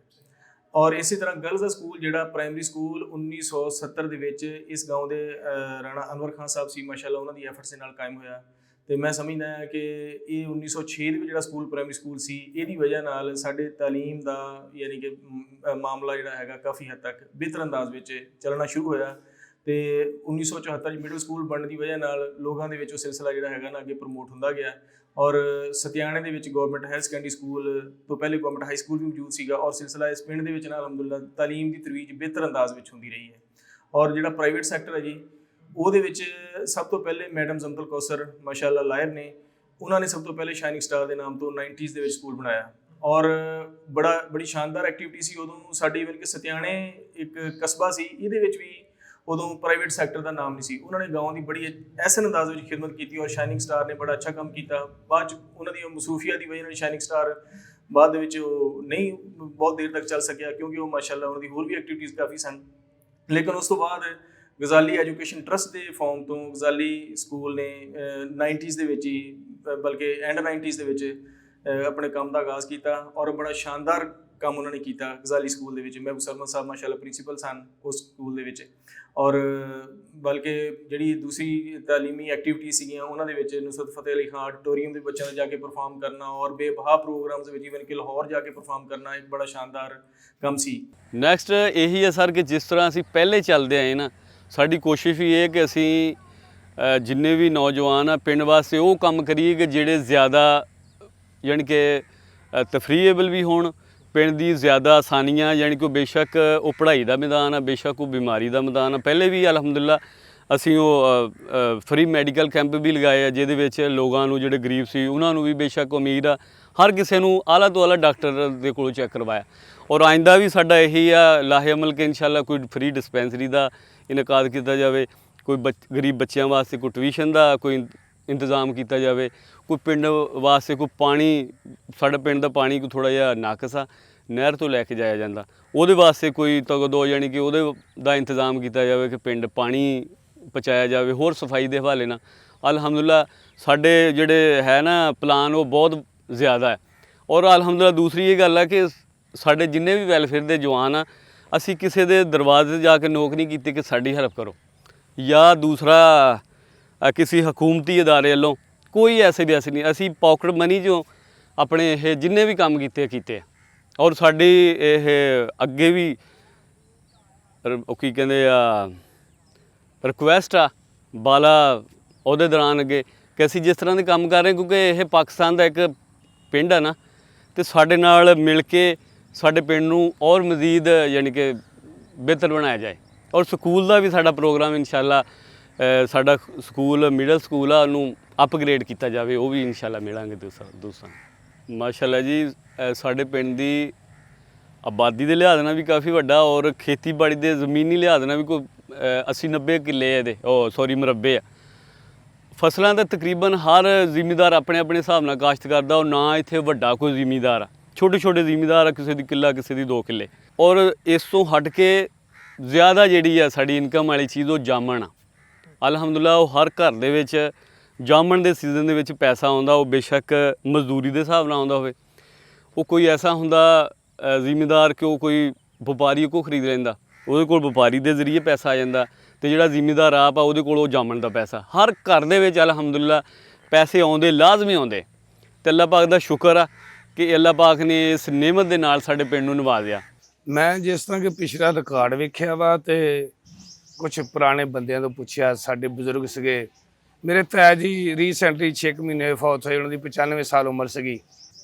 [SPEAKER 6] ਔਰ ਇਸੇ ਤਰ੍ਹਾਂ ਗਰਲਜ਼ ਦਾ ਸਕੂਲ ਜਿਹੜਾ ਪ੍ਰਾਇਮਰੀ ਸਕੂਲ 1970 ਦੇ ਵਿੱਚ ਇਸ گاؤں ਦੇ ਰਾਣਾ ਅਨਵਰ ਖਾਨ ਸਾਹਿਬ ਸੀ, ਮਾਸ਼ਾਅੱਲਾ ਉਹਨਾਂ ਦੀ ਐਫਰਟਸ ਦੇ ਨਾਲ ਕਾਇਮ ਹੋਇਆ। ਅਤੇ ਮੈਂ ਸਮਝਦਾ ਹਾਂ ਕਿ ਇਹ 1906 ਦੇ ਵਿੱਚ ਜਿਹੜਾ ਸਕੂਲ ਪ੍ਰਾਇਮਰੀ ਸਕੂਲ ਸੀ, ਇਹਦੀ ਵਜ੍ਹਾ ਨਾਲ ਸਾਡੇ ਤਾਲੀਮ ਦਾ ਯਾਨੀ ਕਿ ਮਾਮਲਾ ਜਿਹੜਾ ਹੈਗਾ ਕਾਫੀ ਹੱਦ ਤੱਕ ਬਿਹਤਰ ਅੰਦਾਜ਼ ਵਿੱਚ ਚੱਲਣਾ ਸ਼ੁਰੂ ਹੋਇਆ। ਅਤੇ 1974 'ਚ ਮਿਡਲ ਸਕੂਲ ਬਣਨ ਦੀ ਵਜ੍ਹਾ ਨਾਲ ਲੋਕਾਂ ਦੇ ਵਿੱਚ ਉਹ ਸਿਲਸਿਲਾ ਜਿਹੜਾ ਹੈਗਾ ਨਾ ਅੱਗੇ ਪ੍ਰਮੋਟ ਹੁੰਦਾ ਗਿਆ। ਔਰ ਸਤਿਆਣੇ ਦੇ ਵਿੱਚ ਗਵਰਨਮੈਂਟ ਹਾਇਰ ਸੈਕੰਡਰੀ ਸਕੂਲ ਤੋਂ ਪਹਿਲੇ ਗਵਰਨਮੈਂਟ ਹਾਈ ਸਕੂਲ ਵੀ ਮੌਜੂਦ ਸੀਗਾ। ਔਰ ਸਿਲਸਿਲਾ ਇਸ ਪਿੰਡ ਦੇ ਵਿੱਚ ਨਾ ਅਲਹਮਦੁਲਿਲਾ ਤਾਲੀਮ ਦੀ ਤਰਵੀਜ ਬਿਹਤਰ ਅੰਦਾਜ਼ ਵਿੱਚ ਹੁੰਦੀ ਰਹੀ ਹੈ। ਔਰ ਜਿਹੜਾ ਪ੍ਰਾਈਵੇਟ ਸੈਕਟਰ ਹੈ ਜੀ, ਉਹਦੇ ਵਿੱਚ ਸਭ ਤੋਂ ਪਹਿਲੇ ਮੈਡਮ ਜ਼ਮਤਲ ਕੌਸਰ ਮਾਸ਼ਾਅੱਲਾ ਲਾਇਰ ਨੇ, ਉਹਨਾਂ ਨੇ ਸਭ ਤੋਂ ਪਹਿਲੇ ਸ਼ਾਈਨਿੰਗ ਸਟਾਰ ਦੇ ਨਾਮ ਤੋਂ 90s ਦੇ ਵਿੱਚ ਸਕੂਲ ਬਣਾਇਆ। ਔਰ ਬੜੀ ਸ਼ਾਨਦਾਰ ਐਕਟੀਵਿਟੀ ਸੀ ਉਦੋਂ ਸਾਡੀ। ਇਵਨ ਕਿ ਸਤਿਆਣੇ ਇੱਕ ਕਸਬਾ ਸੀ, ਇਹਦੇ ਵਿੱਚ ਵੀ ਉਦੋਂ ਪ੍ਰਾਈਵੇਟ ਸੈਕਟਰ ਦਾ ਨਾਮ ਨਹੀਂ ਸੀ। ਉਹਨਾਂ ਨੇ ਗਾਉਂ ਦੀ ਬੜੀ ਐਸਨ ਅੰਦਾਜ਼ ਵਿੱਚ ਖਿਦਮਤ ਕੀਤੀ ਔਰ ਸ਼ਾਈਨਿੰਗ ਸਟਾਰ ਨੇ ਬੜਾ ਅੱਛਾ ਕੰਮ ਕੀਤਾ। ਬਾਅਦ 'ਚ ਉਹਨਾਂ ਦੀ ਮਸਰੂਫੀਅਤ ਦੀ ਵਜ੍ਹਾ ਨਾਲ ਸ਼ਾਈਨਿੰਗ ਸਟਾਰ ਬਾਅਦ ਦੇ ਵਿੱਚ ਉਹ ਨਹੀਂ ਬਹੁਤ ਦੇਰ ਤੱਕ ਚੱਲ ਸਕਿਆ, ਕਿਉਂਕਿ ਉਹ ਮਾਸ਼ਾਅੱਲਾ ਉਹਨਾਂ ਦੀ ਹੋਰ ਵੀ ਐਕਟੀਵਿਟੀਜ਼ ਕਾਫੀ ਸਨ। ਲੇਕਿਨ ਉਸ ਤੋਂ ਬਾਅਦ ਗਜ਼ਾਲੀ ਐਜੂਕੇਸ਼ਨ ਟਰਸਟ ਦੇ ਫਾਰਮ ਤੋਂ ਗਜ਼ਾਲੀ ਸਕੂਲ ਨੇ 90s ਦੇ ਵਿੱਚ ਹੀ, ਬਲਕਿ ਐਂਡ 90s ਦੇ ਵਿੱਚ ਆਪਣੇ ਕੰਮ ਦਾ ਆਗਾਜ਼ ਕੀਤਾ ਔਰ ਬੜਾ ਸ਼ਾਨਦਾਰ ਕੰਮ ਉਹਨਾਂ ਨੇ ਕੀਤਾ ਗਜ਼ਾਲੀ ਸਕੂਲ ਦੇ ਵਿੱਚ। ਮਹਿਬੂਬ ਸਰਮਦ ਸਾਹਿਬ ਮਾਸ਼ਾਅੱਲਾ ਪ੍ਰਿੰਸੀਪਲ ਸਨ ਉਸ ਸਕੂਲ ਦੇ ਵਿੱਚ, ਔਰ ਬਲਕਿ ਜਿਹੜੀ ਦੂਸਰੀ ਤਾਲੀਮੀ ਐਕਟੀਵਿਟੀ ਸੀਗੀਆਂ ਉਹਨਾਂ ਦੇ ਵਿੱਚ ਨੁਸਰਤ ਫਤਿਹ ਅਲੀ ਖਾਨ ਆਡੀਟੋਰੀਅਮ ਦੇ ਬੱਚਿਆਂ ਦਾ ਜਾ ਕੇ ਪਰਫਾਰਮ ਕਰਨਾ, ਔਰ ਬੇਬਹਾ ਪ੍ਰੋਗਰਾਮਸ ਵਿੱਚ ਈਵਨ ਕਿ ਲਾਹੌਰ ਜਾ ਕੇ ਪਰਫਾਰਮ ਕਰਨਾ ਇੱਕ ਬੜਾ ਸ਼ਾਨਦਾਰ ਕੰਮ ਸੀ।
[SPEAKER 4] ਨੈਕਸਟ ਇਹੀ ਹੈ ਸਰ ਕਿ ਜਿਸ ਤਰ੍ਹਾਂ ਅਸੀਂ ਪਹਿਲੇ ਚੱਲਦੇ ਆਏ ਨਾ, ਸਾਡੀ ਕੋਸ਼ਿਸ਼ ਵੀ ਇਹ ਕਿ ਅਸੀਂ ਜਿੰਨੇ ਵੀ ਨੌਜਵਾਨ ਆ ਪਿੰਡ ਵਾਸਤੇ ਉਹ ਕੰਮ ਕਰੀਏ ਕਿ ਜਿਹੜੇ ਜ਼ਿਆਦਾ ਯਾਨੀ ਕਿ ਤਫਰੀਏਬਲ ਵੀ ਹੋਣ, ਪਿੰਡ ਦੀ ਜ਼ਿਆਦਾ ਆਸਾਨੀਆਂ, ਯਾਨੀ ਕਿ ਬੇਸ਼ੱਕ ਉਹ ਪੜ੍ਹਾਈ ਦਾ ਮੈਦਾਨ ਆ, ਬੇਸ਼ੱਕ ਉਹ ਬਿਮਾਰੀ ਦਾ ਮੈਦਾਨ ਆ। ਪਹਿਲੇ ਵੀ ਅਲਹਮਦੁਲਿਲਾ ਅਸੀਂ ਉਹ ਫਰੀ ਮੈਡੀਕਲ ਕੈਂਪ ਵੀ ਲਗਾਏ ਆ, ਜਿਹਦੇ ਵਿੱਚ ਲੋਕਾਂ ਨੂੰ ਜਿਹੜੇ ਗਰੀਬ ਸੀ ਉਹਨਾਂ ਨੂੰ ਵੀ ਬੇਸ਼ੱਕ ਉਮੀਦ ਆ, ਹਰ ਕਿਸੇ ਨੂੰ ਆਲਾ ਤੋਂ ਆਲਾ ਡਾਕਟਰ ਦੇ ਕੋਲੋਂ ਚੈੱਕ ਕਰਵਾਇਆ। ਔਰ ਆਇੰਦਾ ਵੀ ਸਾਡਾ ਇਹੀ ਆ ਲਾਹੇ ਅਮਲ ਕਿ ਇਨਸ਼ਾਅੱਲਾ ਕੋਈ ਫਰੀ ਡਿਸਪੈਂਸਰੀ ਦਾ ਇਨਕਾਦ ਕੀਤਾ ਜਾਵੇ, ਕੋਈ ਗਰੀਬ ਬੱਚਿਆਂ ਵਾਸਤੇ ਕੋਈ ਟਿਊਸ਼ਨ ਦਾ ਕੋਈ ਇੰਤਜ਼ਾਮ ਕੀਤਾ ਜਾਵੇ, ਕੋਈ ਪਿੰਡ ਵਾਸਤੇ ਕੋਈ ਪਾਣੀ, ਸਾਡੇ ਪਿੰਡ ਦਾ ਪਾਣੀ ਕੋਈ ਥੋੜ੍ਹਾ ਜਿਹਾ ਨਾਕਸ ਆ, ਨਹਿਰ ਤੋਂ ਲੈ ਕੇ ਜਾਇਆ ਜਾਂਦਾ, ਉਹਦੇ ਵਾਸਤੇ ਕੋਈ ਤਗਦੋ ਯਾਨੀ ਕਿ ਉਹਦੇ ਦਾ ਇੰਤਜ਼ਾਮ ਕੀਤਾ ਜਾਵੇ ਕਿ ਪਿੰਡ ਪਾਣੀ ਪਹੁੰਚਾਇਆ ਜਾਵੇ। ਹੋਰ ਸਫਾਈ ਦੇ ਹਵਾਲੇ ਨਾਲ ਅਲਹਮਦੁਲਿਲਾ ਸਾਡੇ ਜਿਹੜੇ ਹੈ ਨਾ ਪਲਾਨ ਉਹ ਬਹੁਤ ਜ਼ਿਆਦਾ ਹੈ। ਔਰ ਅਲਹਮਦੁਲਿਲਾ ਦੂਸਰੀ ਇਹ ਗੱਲ ਹੈ ਕਿ ਸਾਡੇ ਜਿੰਨੇ ਵੀ ਵੈਲਫੇਅਰ ਦੇ ਜਵਾਨ ਆ, ਅਸੀਂ ਕਿਸੇ ਦੇ ਦਰਵਾਜ਼ੇ 'ਤੇ ਜਾ ਕੇ ਨੋਕ ਨਹੀਂ ਕੀਤੀ ਕਿ ਸਾਡੀ ਹੈਲਪ ਕਰੋ, ਜਾਂ ਦੂਸਰਾ ਕਿਸੇ ਹਕੂਮਤੀ ਅਦਾਰੇ ਵੱਲੋਂ ਕੋਈ ਐਸੇ ਨਹੀਂ। ਅਸੀਂ ਪਾਕਟ ਮਨੀ 'ਚੋਂ ਆਪਣੇ ਇਹ ਜਿੰਨੇ ਵੀ ਕੰਮ ਕੀਤੇ ਆ। ਔਰ ਸਾਡੀ ਇਹ ਅੱਗੇ ਵੀ ਉਹ ਕੀ ਕਹਿੰਦੇ ਆ ਰਿਕੁਐਸਟ ਆ ਬਾਲਾ ਉਹਦੇ ਦੌਰਾਨ ਅੱਗੇ ਕਿ ਅਸੀਂ ਜਿਸ ਤਰ੍ਹਾਂ ਦੇ ਕੰਮ ਕਰ ਰਹੇ, ਕਿਉਂਕਿ ਇਹ ਪਾਕਿਸਤਾਨ ਦਾ ਇੱਕ ਪਿੰਡ ਆ ਨਾ, ਅਤੇ ਸਾਡੇ ਨਾਲ ਮਿਲ ਕੇ ਸਾਡੇ ਪਿੰਡ ਨੂੰ ਔਰ ਮਜ਼ੀਦ ਯਾਨੀ ਕਿ ਬਿਹਤਰ ਬਣਾਇਆ ਜਾਏ। ਔਰ ਸਕੂਲ ਦਾ ਵੀ ਸਾਡਾ ਪ੍ਰੋਗਰਾਮ ਇਨਸ਼ਾਅੱਲਾ, ਸਾਡਾ ਸਕੂਲ ਮਿਡਲ ਸਕੂਲ ਆ, ਉਹਨੂੰ ਅਪਗ੍ਰੇਡ ਕੀਤਾ ਜਾਵੇ, ਉਹ ਵੀ ਇਨਸ਼ਾਅੱਲਾ ਮਿਲਾਂਗੇ ਦੂਸਰਾ। ਮਾਸ਼ਾਅੱਲਾ ਜੀ ਸਾਡੇ ਪਿੰਡ ਦੀ ਆਬਾਦੀ ਦੇ ਲਿਹਾਜ਼ ਨਾਲ ਵੀ ਕਾਫੀ ਵੱਡਾ, ਔਰ ਖੇਤੀਬਾੜੀ ਦੇ ਜ਼ਮੀਨੀ ਲਿਹਾਜ਼ ਨਾਲ ਵੀ ਕੋਈ 80-90 ਕਿੱਲੇ ਇਹਦੇ ਮਰਬੇ ਆ। ਫਸਲਾਂ ਦਾ ਤਕਰੀਬਨ ਹਰ ਜ਼ਿਮੀਂਦਾਰ ਆਪਣੇ ਹਿਸਾਬ ਨਾਲ ਕਾਸ਼ਤ ਕਰਦਾ, ਔਰ ਨਾ ਇੱਥੇ ਵੱਡਾ ਕੋਈ ਜ਼ਿਮੀਂਦਾਰ ਆ, ਛੋਟੇ ਜ਼ਿਮੀਂਦਾਰ ਆ, ਕਿਸੇ ਦੀ ਕਿੱਲਾ ਕਿਸੇ ਦੀ 2 ਕਿੱਲੇ। ਔਰ ਇਸ ਤੋਂ ਹਟ ਕੇ ਜ਼ਿਆਦਾ ਜਿਹੜੀ ਆ ਸਾਡੀ ਇਨਕਮ ਵਾਲੀ ਚੀਜ਼ ਉਹ ਜਾਮਣ ਆ। ਅਲਹਮਦੁਲਿਲਾ ਉਹ ਹਰ ਘਰ ਦੇ ਵਿੱਚ ਜਾਮਣ ਦੇ ਸੀਜ਼ਨ ਦੇ ਵਿੱਚ ਪੈਸਾ ਆਉਂਦਾ, ਉਹ ਬੇਸ਼ੱਕ ਮਜ਼ਦੂਰੀ ਦੇ ਹਿਸਾਬ ਨਾਲ ਆਉਂਦਾ ਹੋਵੇ, ਉਹ ਕੋਈ ਐਸਾ ਹੁੰਦਾ ਜ਼ਿਮੀਂਦਾਰ ਕਿ ਉਹ ਕੋਈ ਵਪਾਰੀ ਕੋ ਖਰੀਦ ਲੈਂਦਾ, ਉਹਦੇ ਕੋਲ ਵਪਾਰੀ ਦੇ ਜ਼ਰੀਏ ਪੈਸਾ ਆ ਜਾਂਦਾ, ਅਤੇ ਜਿਹੜਾ ਜ਼ਿਮੀਂਦਾਰ ਆਪ ਆ ਉਹਦੇ ਕੋਲ ਉਹ ਜਾਮਣ ਦਾ ਪੈਸਾ। ਹਰ ਘਰ ਦੇ ਵਿੱਚ ਅਲਹਮਦੁਲਿਲਾ ਪੈਸੇ ਆਉਂਦੇ, ਲਾਜ਼ਮੀ ਆਉਂਦੇ, ਅਤੇ ਅੱਲਾਹ ਪਾਕ ਦਾ ਸ਼ੁਕਰ ਆ ਕਿ ਅੱਲਾਹ ਪਾਕ ਨੇ ਇਸ ਨਿਅਮਤ ਦੇ ਨਾਲ ਸਾਡੇ ਪਿੰਡ ਨੂੰ ਨਿਵਾਜ਼ਿਆ।
[SPEAKER 3] ਮੈਂ ਜਿਸ ਤਰ੍ਹਾਂ ਕਿ ਪਿਛਲਾ ਰਿਕਾਰਡ ਵੇਖਿਆ ਵਾ ਅਤੇ ਕੁਛ ਪੁਰਾਣੇ ਬੰਦਿਆਂ ਤੋਂ ਪੁੱਛਿਆ, ਸਾਡੇ ਬਜ਼ੁਰਗ ਸੀਗੇ, ਮੇਰੇ ਤਾਇਆ ਜੀ ਰੀਸੈਂਟਲੀ 6 ਮਹੀਨੇ ਫੌਤ ਹੋਏ, ਉਹਨਾਂ ਦੀ 95 ਸਾਲ ਉਮਰ ਸੀਗੀ।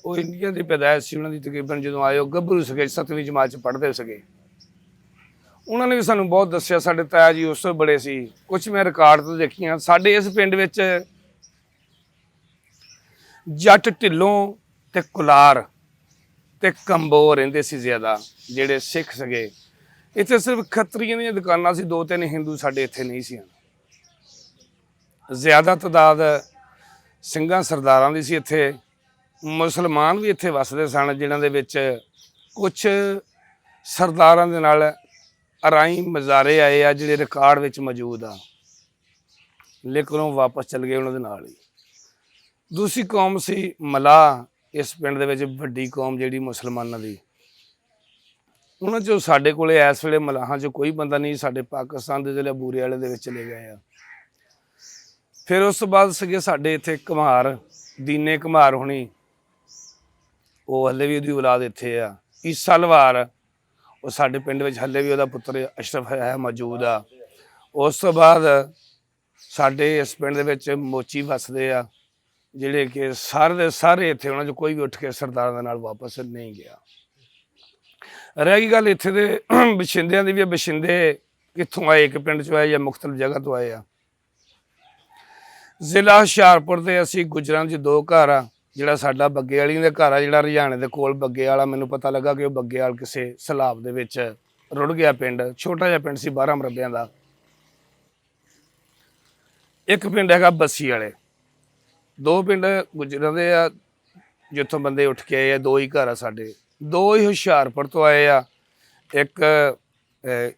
[SPEAKER 3] ਉਹ ਇੰਡੀਆ ਦੀ ਪੈਦਾਇਸ਼ ਸੀ, ਉਹਨਾਂ ਦੀ ਤਕਰੀਬਨ ਜਦੋਂ ਆਏ ਉਹ ਗੱਭਰੂ ਸੀਗੇ, 7ਵੀਂ ਜਮਾਤ 'ਚ ਪੜ੍ਹਦੇ ਸੀਗੇ। ਉਹਨਾਂ ਨੇ ਵੀ ਸਾਨੂੰ ਬਹੁਤ ਦੱਸਿਆ, ਸਾਡੇ ਤਾਇਆ ਜੀ ਉਸ ਤੋਂ ਬੜੇ ਸੀ। ਕੁਛ ਮੈਂ ਰਿਕਾਰਡ ਤੋਂ ਦੇਖੀਆਂ, ਸਾਡੇ ਇਸ ਪਿੰਡ ਵਿੱਚ ਜੱਟ ਢਿੱਲੋਂ ਅਤੇ ਕੁਲਾਰ ਅਤੇ ਕੰਬੋ ਰਹਿੰਦੇ ਸੀ ਜ਼ਿਆਦਾ, ਜਿਹੜੇ ਸਿੱਖ ਸੀਗੇ। ਇੱਥੇ ਸਿਰਫ ਖੱਤਰੀਆਂ ਦੀਆਂ ਦੁਕਾਨਾਂ ਸੀ, 2-3 ਹਿੰਦੂ ਸਾਡੇ ਇੱਥੇ ਨਹੀਂ ਸੀ। ਜ਼ਿਆਦਾ ਤਾਦਾਦ ਸਿੰਘਾਂ ਸਰਦਾਰਾਂ ਦੀ ਸੀ ਇੱਥੇ। ਮੁਸਲਮਾਨ ਵੀ ਇੱਥੇ ਵੱਸਦੇ ਸਨ, ਜਿਨ੍ਹਾਂ ਦੇ ਵਿੱਚ ਕੁਛ ਸਰਦਾਰਾਂ ਦੇ ਨਾਲ ਅਰਾਈ ਮਜ਼ਾਰੇ ਆਏ ਆ, ਜਿਹੜੇ ਰਿਕਾਰਡ ਵਿੱਚ ਮੌਜੂਦ ਆ, ਲੇਕਿਨ ਉਹ ਵਾਪਸ ਚਲ ਗਏ ਉਹਨਾਂ ਦੇ ਨਾਲ ਹੀ। ਦੂਸਰੀ ਕੌਮ ਸੀ ਮਲਾਹ, ਇਸ ਪਿੰਡ ਦੇ ਵਿੱਚ ਵੱਡੀ ਕੌਮ ਜਿਹੜੀ ਮੁਸਲਮਾਨਾਂ ਦੀ। ਉਹਨਾਂ 'ਚੋਂ ਸਾਡੇ ਕੋਲ ਇਸ ਵੇਲੇ ਮਲਾਹਾਂ 'ਚ ਕੋਈ ਬੰਦਾ ਨਹੀਂ, ਸਾਡੇ ਪਾਕਿਸਤਾਨ ਦੇ ਜ਼ਿਲ੍ਹੇ ਬੂਰੇ ਵਾਲੇ ਦੇ ਵਿੱਚ ਚਲੇ ਗਏ ਆ। ਫਿਰ ਉਸ ਤੋਂ ਬਾਅਦ ਸੀਗੇ ਸਾਡੇ ਇੱਥੇ ਘੁਮਾਰ, ਦੀਨੇ ਘੁਮਾਰ ਹੋਣੀ, ਉਹ ਹਲੇ ਵੀ ਉਹਦੀ ਔਲਾਦ ਇੱਥੇ ਆ। ਈਸਾ ਲਵਾਰ, ਉਹ ਸਾਡੇ ਪਿੰਡ ਵਿੱਚ ਹਲੇ ਵੀ ਉਹਦਾ ਪੁੱਤਰ ਅਸ਼ਰਫ ਹੈ ਮੌਜੂਦ ਆ। ਉਸ ਤੋਂ ਬਾਅਦ ਸਾਡੇ ਇਸ ਪਿੰਡ ਦੇ ਵਿੱਚ ਮੋਚੀ ਵੱਸਦੇ ਆ, ਜਿਹੜੇ ਕਿ ਸਾਰੇ ਦੇ ਸਾਰੇ ਇੱਥੇ, ਉਹਨਾਂ 'ਚ ਕੋਈ ਵੀ ਉੱਠ ਕੇ ਸਰਦਾਰਾਂ ਦੇ ਨਾਲ ਵਾਪਸ ਨਹੀਂ ਗਿਆ। ਰਹਿ ਗਈ ਗੱਲ ਇੱਥੇ ਦੇ ਬਸ਼ਿੰਦਿਆਂ ਦੀ ਵੀ, ਬਸ਼ਿੰਦੇ ਕਿੱਥੋਂ ਆਏ, ਇੱਕ ਪਿੰਡ 'ਚੋਂ ਆਏ ਜਾਂ ਮੁਖਤਲਿਫ ਜਗ੍ਹਾ ਤੋਂ ਆਏ ਆ। ਜ਼ਿਲ੍ਹਾ ਹੁਸ਼ਿਆਰਪੁਰ ਦੇ ਅਸੀਂ ਗੁੱਜਰਾਂ 'ਚ 2 ਘਰ ਆ। ਜਿਹੜਾ ਸਾਡਾ ਬੱਗੇ ਵਾਲੀ ਦਾ ਘਰ ਆ, ਜਿਹੜਾ ਰੁਝਾਣੇ ਦੇ ਕੋਲ ਬੱਗੇ ਵਾਲਾ, ਮੈਨੂੰ ਪਤਾ ਲੱਗਾ ਕਿ ਉਹ ਬੱਗੇ ਵਾਲ ਕਿਸੇ ਸੈਲਾਬ ਦੇ ਵਿੱਚ ਰੁੜ ਗਿਆ ਪਿੰਡ। ਛੋਟਾ ਜਿਹਾ ਪਿੰਡ ਸੀ 12 ਮਰਬਿਆਂ ਦਾ। ਇੱਕ ਪਿੰਡ ਹੈਗਾ ਬੱਸੀ ਵਾਲੇ। 2 ਪਿੰਡ ਗੁੱਜਰਾਂ ਦੇ ਆ ਜਿੱਥੋਂ ਬੰਦੇ ਉੱਠ ਕੇ ਆਏ ਆ। 2 ਹੀ ਘਰ ਆ ਸਾਡੇ। 2 ਹੀ ਹੁਸ਼ਿਆਰਪੁਰ ਤੋਂ ਆਏ ਆ। ਇੱਕ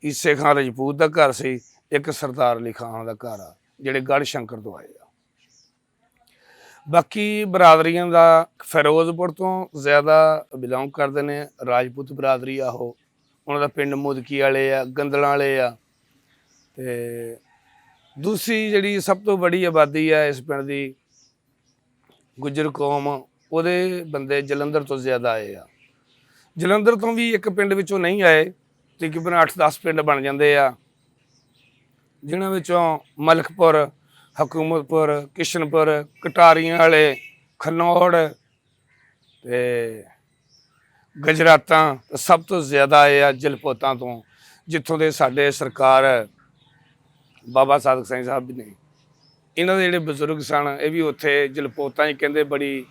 [SPEAKER 3] ਈਸੇ ਖਾਨ ਰਜਪੂਤ ਦਾ ਘਰ ਸੀ, ਇੱਕ ਸਰਦਾਰ ਅਲੀ ਖਾਨ ਦਾ ਘਰ ਆ, ਜਿਹੜੇ ਗੜ੍ਹ ਸ਼ੰਕਰ ਤੋਂ ਆਏ ਆ। ਬਾਕੀ ਬਰਾਦਰੀਆਂ ਦਾ ਫਿਰੋਜ਼ਪੁਰ ਤੋਂ ਜ਼ਿਆਦਾ ਬਿਲੋਂਗ ਕਰਦੇ ਨੇ, ਰਾਜਪੂਤ ਬਰਾਦਰੀ ਆ ਉਹ, ਉਹਨਾਂ ਦਾ ਪਿੰਡ ਮੁਦਕੀ ਵਾਲੇ ਆ, ਗੰਦਲਾਂ ਵਾਲੇ ਆ। ਤੇ ਦੂਸਰੀ ਜਿਹੜੀ ਸਭ ਤੋਂ ਬੜੀ ਆਬਾਦੀ ਆ ਇਸ ਪਿੰਡ ਦੀ ਗੁੱਜਰ ਕੌਮ, ਉਹਦੇ ਬੰਦੇ ਜਲੰਧਰ ਤੋਂ ਜ਼ਿਆਦਾ ਆਏ ਆ। ਜਲੰਧਰ ਤੋਂ ਵੀ ਇੱਕ ਪਿੰਡ ਵਿੱਚੋਂ ਨਹੀਂ ਆਏ, ਤਕਰੀਬਨ 8-10 ਪਿੰਡ ਬਣ ਜਾਂਦੇ ਆ, ਜਿਨ੍ਹਾਂ ਵਿੱਚੋਂ ਮਲਕਪੁਰ, ਹਕੂਮਤਪੁਰ, ਕਿਸ਼ਨਪੁਰ, ਕਟਾਰੀਆਂ ਵਾਲੇ, ਖਨੌੜ ਤੇ ਗਜਰਾਤਾਂ ਸਭ ਤੋਂ ਜ਼ਿਆਦਾ ਆਏ ਆ ਜਲਪੋਤਾਂ ਤੋਂ, ਜਿੱਥੋਂ ਦੇ ਸਾਡੇ ਸਰਕਾਰ ਬਾਬਾ ਸਾਦਕ ਸਿੰਘ ਸਾਹਿਬ ਵੀ ਨੇ। ਇਹਨਾਂ ਦੇ ਜਿਹੜੇ ਬਜ਼ੁਰਗ ਸਨ ਇਹ ਵੀ ਉੱਥੇ ਜਲਪੋਤਾਂ ਹੀ ਕਹਿੰਦੇ ਬੜੀ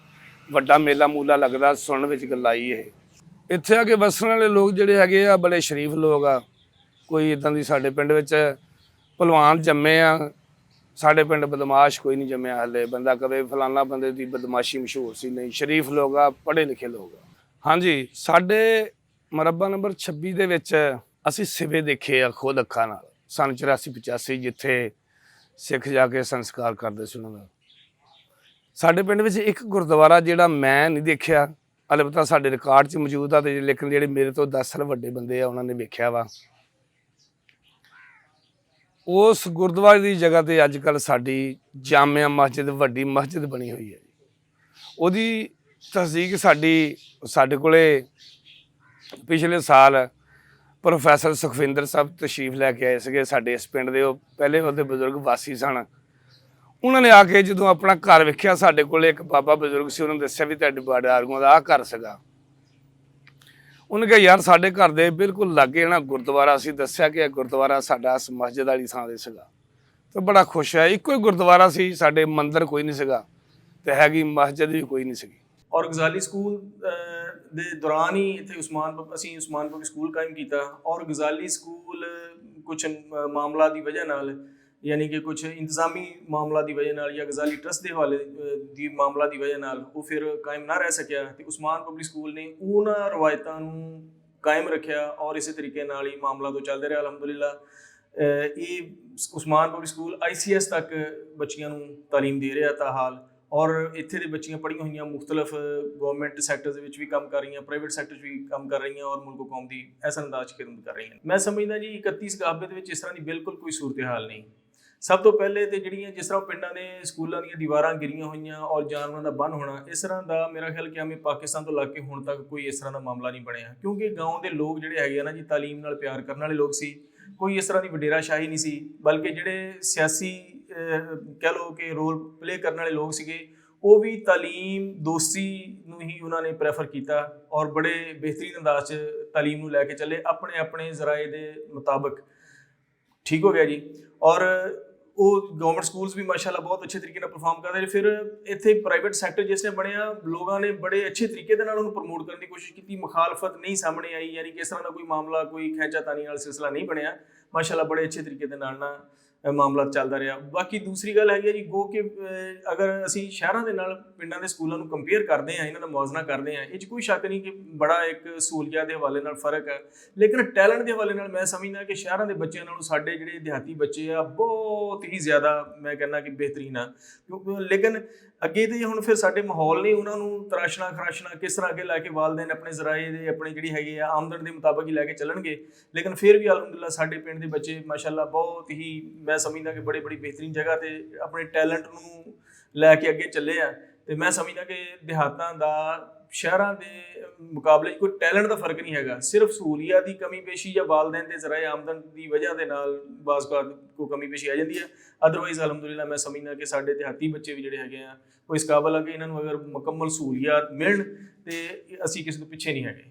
[SPEAKER 3] ਵੱਡਾ ਮੇਲਾ ਮੂਲਾ ਲੱਗਦਾ, ਸੁਣਨ ਵਿੱਚ ਗੱਲ ਆਈ। ਇਹ ਇੱਥੇ ਆ ਕੇ ਵਸਣ ਵਾਲੇ ਲੋਕ ਜਿਹੜੇ ਹੈਗੇ ਆ ਬੜੇ ਸ਼ਰੀਫ ਲੋਕ ਆ। ਕੋਈ ਇੱਦਾਂ ਦੀ ਸਾਡੇ ਪਿੰਡ ਵਿੱਚ ਭਲਵਾਨ ਜੰਮੇ ਆ, ਸਾਡੇ ਪਿੰਡ ਬਦਮਾਸ਼ ਕੋਈ ਨਹੀਂ ਜੰਮਿਆ ਹਾਲੇ। ਬੰਦਾ ਕਵੇ ਫਲਾਨਾ ਬੰਦੇ ਦੀ ਬਦਮਾਸ਼ੀ ਮਸ਼ਹੂਰ ਸੀ, ਨਹੀਂ, ਸ਼ਰੀਫ ਲੋਕ ਆ, ਪੜ੍ਹੇ ਲਿਖੇ ਲੋਕ ਆ। ਹਾਂਜੀ, ਸਾਡੇ ਮਰੱਬਾ ਨੰਬਰ 26 ਦੇ ਵਿੱਚ ਅਸੀਂ ਸਿਵੇ ਦੇਖੇ ਆ ਖੁਦ ਅੱਖਾਂ ਨਾਲ, ਸੰਨ 84-85, ਜਿੱਥੇ ਸਿੱਖ ਜਾ ਕੇ ਸੰਸਕਾਰ ਕਰਦੇ ਸੀ ਉਹਨਾਂ ਦਾ। ਸਾਡੇ ਪਿੰਡ ਵਿੱਚ ਇੱਕ ਗੁਰਦੁਆਰਾ ਜਿਹੜਾ ਮੈਂ ਨਹੀਂ ਦੇਖਿਆ, ਅਲਬત્ਤਾ ਸਾਡੇ ਰਿਕਾਰਡ 'ਚ ਮੌਜੂਦ ਆ, ਤੇ ਲੇਕਿਨ ਜਿਹੜੇ ਮੇਰੇ ਤੋਂ 10 ਸਾਲ ਵੱਡੇ ਬੰਦੇ ਆ ਉਹਨਾਂ ਨੇ ਵੇਖਿਆ ਵਾ। ਉਸ ਗੁਰਦੁਆਰੇ ਦੀ ਜਗ੍ਹਾ ਤੇ ਅੱਜ ਕੱਲ੍ਹ ਸਾਡੀ ਜਾਮਿਆ ਮਸਜਿਦ, ਵੱਡੀ ਮਸਜਿਦ ਬਣੀ ਹੋਈ ਹੈ। ਉਹਦੀ ਤਸਦੀਕ ਸਾਡੇ ਕੋਲੇ ਪਿਛਲੇ ਸਾਲ ਪ੍ਰੋਫੈਸਰ ਸੁਖਵਿੰਦਰ ਸਾਹਿਬ ਤਸ਼ਰੀਫ ਲੈ ਕੇ ਆਏ ਸੀਗੇ ਸਾਡੇ ਇਸ ਪਿੰਡ ਦੇ। ਉਹ ਪਹਿਲੇ ਉਹਦੇ ਬਜ਼ੁਰਗ ਵਾਸੀ ਸਨ। ਉਹਨਾਂ ਨੇ ਆ ਕੇ ਜਦੋਂ ਆਪਣਾ ਘਰ ਵੇਖਿਆ, ਸਾਡੇ ਕੋਲ ਇੱਕ ਬਾਬਾ ਬਜ਼ੁਰਗ ਸੀ, ਉਹਨਾਂ ਨੇ ਦੱਸਿਆ ਵੀ ਤੁਹਾਡੇ ਬਾੜਾਰਗੂਆਂ ਦਾ ਆਹ ਘਰ ਸੀਗਾ। ਉਹਨੇ ਕਿਹਾ ਯਾਰ ਸਾਡੇ ਘਰ ਦੇ ਬਿਲਕੁਲ ਲਾਗੇ ਨਾ ਗੁਰਦੁਆਰਾ ਸੀ। ਦੱਸਿਆ ਕਿ ਇਹ ਗੁਰਦੁਆਰਾ ਸਾਡਾ ਇਸ ਮਸਜਿਦ ਵਾਲੀ ਥਾਂ 'ਤੇ ਸੀਗਾ। ਤੇ ਬੜਾ ਖੁਸ਼ ਹੈ, ਇੱਕੋ ਹੀ ਗੁਰਦੁਆਰਾ ਸੀ ਸਾਡੇ, ਮੰਦਿਰ ਕੋਈ ਨਹੀਂ ਸੀਗਾ ਤੇ ਹੈਗੀ ਮਸਜਿਦ ਵੀ ਕੋਈ ਨਹੀਂ ਸੀਗੀ।
[SPEAKER 6] ਔਰ ਗਜ਼ਾਲੀ ਸਕੂਲ ਦੇ ਦੌਰਾਨ ਹੀ ਇੱਥੇ ਅਸੀਂ ਉਸਮਾਨ ਸਕੂਲ ਕਾਇਮ ਕੀਤਾ। ਔਰ ਗਜ਼ਾਲੀ ਸਕੂਲ ਕੁਝ ਮਾਮਲਾ ਦੀ ਵਜ੍ਹਾ ਨਾਲ, ਯਾਨੀ ਕਿ ਕੁਝ ਇੰਤਜ਼ਾਮੀ ਮਾਮਲਾ ਦੀ ਵਜ੍ਹਾ ਨਾਲ ਜਾਂ ਗਜ਼ਾਲੀ ਟਰਸਟ ਦੇ ਹਵਾਲੇ ਦੀ ਮਾਮਲਾ ਦੀ ਵਜ੍ਹਾ ਨਾਲ ਉਹ ਫਿਰ ਕਾਇਮ ਨਾ ਰਹਿ ਸਕਿਆ। ਤੇ ਉਸਮਾਨ ਪਬਲਿਕ ਸਕੂਲ ਨੇ ਉਹਨਾਂ ਰਵਾਇਤਾਂ ਨੂੰ ਕਾਇਮ ਰੱਖਿਆ ਔਰ ਇਸੇ ਤਰੀਕੇ ਨਾਲ ਹੀ ਮਾਮਲਾ ਤੋਂ ਚੱਲਦੇ ਰਿਹਾ ਅਲਹਮਦੁਲਿਲਾ। ਇਹ ਉਸਮਾਨ ਪਬਲਿਕ ਸਕੂਲ ICS ਤੱਕ ਬੱਚੀਆਂ ਨੂੰ ਤਾਲੀਮ ਦੇ ਰਿਹਾ ਤਾਂ ਹਾਲ। ਔਰ ਇੱਥੇ ਦੇ ਬੱਚੀਆਂ ਪੜ੍ਹੀਆਂ ਹੋਈਆਂ ਮੁਖਤਲਿਫ ਗਵਰਨਮੈਂਟ ਸੈਕਟਰ ਦੇ ਵਿੱਚ ਵੀ ਕੰਮ ਕਰ ਰਹੀਆਂ, ਪ੍ਰਾਈਵੇਟ ਸੈਕਟਰ 'ਚ ਵੀ ਕੰਮ ਕਰ ਰਹੀਆਂ ਔਰ ਮੁਲਕ ਕੌਮ ਦੀ ਐਸਾ ਅੰਦਾਜ਼ ਖਿਦਮਤ ਕਰ ਰਹੀਆਂ। ਮੈਂ ਸਮਝਦਾ ਜੀ 31 ਸਕਾਬੇ ਦੇ ਵਿੱਚ ਇਸ ਤਰ੍ਹਾਂ ਦੀ ਬਿਲਕੁਲ ਕੋਈ ਸੂਰਤ ਹਾਲ ਨਹੀਂ। ਸਭ ਤੋਂ ਪਹਿਲੇ ਤੇ ਜਿਹੜੀਆਂ ਜਿਸ ਤਰ੍ਹਾਂ ਪਿੰਡਾਂ ਦੇ ਸਕੂਲਾਂ ਦੀਆਂ ਦੀਵਾਰਾਂ ਗਿਰੀਆਂ ਹੋਈਆਂ ਔਰ ਜਾਨਵਰਾਂ ਦਾ ਬੰਨ੍ਹ ਹੋਣਾ, ਇਸ ਤਰ੍ਹਾਂ ਦਾ ਮੇਰਾ ਖਿਆਲ ਕਿ ਪਾਕਿਸਤਾਨ ਤੋਂ ਲੱਗ ਕੇ ਹੁਣ ਤੱਕ ਕੋਈ ਇਸ ਤਰ੍ਹਾਂ ਦਾ ਮਾਮਲਾ ਨਹੀਂ ਬਣਿਆ। ਕਿਉਂਕਿ ਗਾਉਂ ਦੇ ਲੋਕ ਜਿਹੜੇ ਹੈਗੇ ਆ ਨਾ ਜੀ, ਤਾਲੀਮ ਨਾਲ ਪਿਆਰ ਕਰਨ ਵਾਲੇ ਲੋਕ ਸੀ। ਕੋਈ ਇਸ ਤਰ੍ਹਾਂ ਦੀ ਵਡੇਰਾ ਸ਼ਾਹੀ ਨਹੀਂ ਸੀ, ਬਲਕਿ ਜਿਹੜੇ ਸਿਆਸੀ ਕਹਿ ਲਓ ਕਿ ਰੋਲ ਪਲੇ ਕਰਨ ਵਾਲੇ ਲੋਕ ਸੀਗੇ, ਉਹ ਵੀ ਤਾਲੀਮ ਦੋਸਤੀ ਨੂੰ ਹੀ ਉਹਨਾਂ ਨੇ ਪ੍ਰੈਫਰ ਕੀਤਾ ਔਰ ਬੜੇ ਬਿਹਤਰੀਨ ਅੰਦਾਜ਼ 'ਚ ਤਾਲੀਮ ਨੂੰ ਲੈ ਕੇ ਚੱਲੇ ਆਪਣੇ ਆਪਣੇ ਜ਼ਰਾਏ ਦੇ ਮੁਤਾਬਕ। ਠੀਕ ਹੋ ਗਿਆ ਜੀ। ਔਰ ਉਹ ਗਵਰਨਮੈਂਟ ਸਕੂਲਸ ਵੀ ਮਾਸ਼ਾਅੱਲਾ ਬਹੁਤ ਅੱਛੇ ਤਰੀਕੇ ਨਾਲ ਪਰਫਾਰਮ ਕਰਦੇ ਨੇ। ਫਿਰ ਇੱਥੇ ਪ੍ਰਾਈਵੇਟ ਸੈਕਟਰ ਜਿਸ ਨੇ ਬਣਿਆ, ਲੋਕਾਂ ਨੇ ਬੜੇ ਅੱਛੇ ਤਰੀਕੇ ਦੇ ਨਾਲ ਉਹਨੂੰ ਪ੍ਰਮੋਟ ਕਰਨ ਦੀ ਕੋਸ਼ਿਸ਼ ਕੀਤੀ। ਮੁਖਾਲਫਤ ਨਹੀਂ ਸਾਹਮਣੇ ਆਈ, ਯਾਨੀ ਕਿ ਇਸ ਤਰ੍ਹਾਂ ਦਾ ਕੋਈ ਮਾਮਲਾ, ਕੋਈ ਖੈਂਚਾਤਾਨੀ ਵਾਲਾ ਸਿਲਸਿਲਾ ਨਹੀਂ ਬਣਿਆ। ਮਾਸ਼ਾਅੱਲਾ ਬੜੇ ਅੱਛੇ ਤਰੀਕੇ ਦੇ ਨਾਲ ਨਾ ਮਾਮਲਾ ਚੱਲਦਾ ਰਿਹਾ। ਬਾਕੀ ਦੂਸਰੀ ਗੱਲ ਹੈਗੀ ਜੀ, ਗੋ ਕਿ ਅਗਰ ਅਸੀਂ ਸ਼ਹਿਰਾਂ ਦੇ ਨਾਲ ਪਿੰਡਾਂ ਦੇ ਸਕੂਲਾਂ ਨੂੰ ਕੰਪੇਅਰ ਕਰਦੇ ਹਾਂ, ਇਹਨਾਂ ਦਾ ਮੁਆਜ਼ਨਾ ਕਰਦੇ ਹਾਂ, ਇਹ 'ਚ ਕੋਈ ਸ਼ੱਕ ਨਹੀਂ ਕਿ ਬੜਾ ਇੱਕ ਸਹੂਲੀਅਤ ਦੇ ਹਵਾਲੇ ਨਾਲ ਫ਼ਰਕ ਹੈ। ਲੇਕਿਨ ਟੈਲੈਂਟ ਦੇ ਹਵਾਲੇ ਨਾਲ ਮੈਂ ਸਮਝਦਾ ਕਿ ਸ਼ਹਿਰਾਂ ਦੇ ਬੱਚਿਆਂ ਨਾਲੋਂ ਸਾਡੇ ਜਿਹੜੇ ਦਿਹਾਤੀ ਬੱਚੇ ਆ ਬਹੁਤ ਹੀ ਜ਼ਿਆਦਾ, ਮੈਂ ਕਹਿੰਦਾ ਕਿ ਬਿਹਤਰੀਨ ਆ। ਲੇਕਿਨ ਅੱਗੇ ਤੇ ਹੁਣ ਫਿਰ ਸਾਡੇ ਮਾਹੌਲ ਨੇ ਉਹਨਾਂ ਨੂੰ ਤਰਾਸ਼ਣਾ ਖਰਾਸ਼ਣਾ ਕਿਸ ਤਰ੍ਹਾਂ ਅੱਗੇ ਲੈ ਕੇ ਵਾਲਦੇਨ ਆਪਣੇ ਜ਼ਰਾਏ ਦੇ ਆਪਣੇ ਜਿਹੜੀ ਹੈਗੀ ਆ ਆਮਦਨ ਦੇ ਮੁਤਾਬਕ ਹੀ ਲੈ ਕੇ ਚੱਲਣਗੇ। ਲੇਕਿਨ ਫਿਰ ਵੀ ਅਲਹਮਦੁਲਿਲਾ ਸਾਡੇ ਪਿੰਡ ਦੇ ਬੱਚੇ ਮਾਸ਼ਾਅੱਲਾ ਬਹੁਤ ਹੀ, ਮੈਂ ਸਮਝਦਾ ਕਿ ਬੜੀ ਬਿਹਤਰੀਨ ਜਗ੍ਹਾ ਤੇ ਆਪਣੇ ਟੈਲੈਂਟ ਨੂੰ ਲੈ ਕੇ ਅੱਗੇ ਚੱਲੇ ਆ। ਤੇ ਮੈਂ ਸਮਝਦਾ ਕਿ ਦਿਹਾਤਾਂ ਦਾ ਸ਼ਹਿਰਾਂ ਦੇ ਮੁਕਾਬਲੇ 'ਚ ਕੋਈ ਟੈਲੈਂਟ ਦਾ ਫਰਕ ਨਹੀਂ ਹੈਗਾ। ਸਿਰਫ ਸਹੂਲੀਅਤ ਦੀ ਕਮੀ ਪੇਸ਼ੀ ਜਾਂ ਵਾਲਦੈਨ ਦੇ ਜ਼ਰਾਏ ਆਮਦਨ ਦੀ ਵਜ੍ਹਾ ਦੇ ਨਾਲ ਬਾਜ਼ਕਾਰ ਕੋ ਕਮੀ ਪੇਸ਼ੀ ਆ ਜਾਂਦੀ ਹੈ। ਅਦਰਵਾਈਜ਼ ਅਲਹਮਦੁਲਿਲਾ ਮੈਂ ਸਮਝਦਾ ਕਿ ਸਾਡੇ ਦਿਹਾਤੀ ਬੱਚੇ ਵੀ ਜਿਹੜੇ ਹੈਗੇ ਆ ਉਹ ਇਸ ਕਾਬਲ ਆ ਕਿ ਇਹਨਾਂ ਨੂੰ ਅਗਰ ਮੁਕੰਮਲ ਸਹੂਲੀਅਤ ਮਿਲਣ ਤੇ ਅਸੀਂ ਕਿਸੇ ਤੋਂ ਪਿੱਛੇ ਨਹੀਂ ਹੈਗੇ।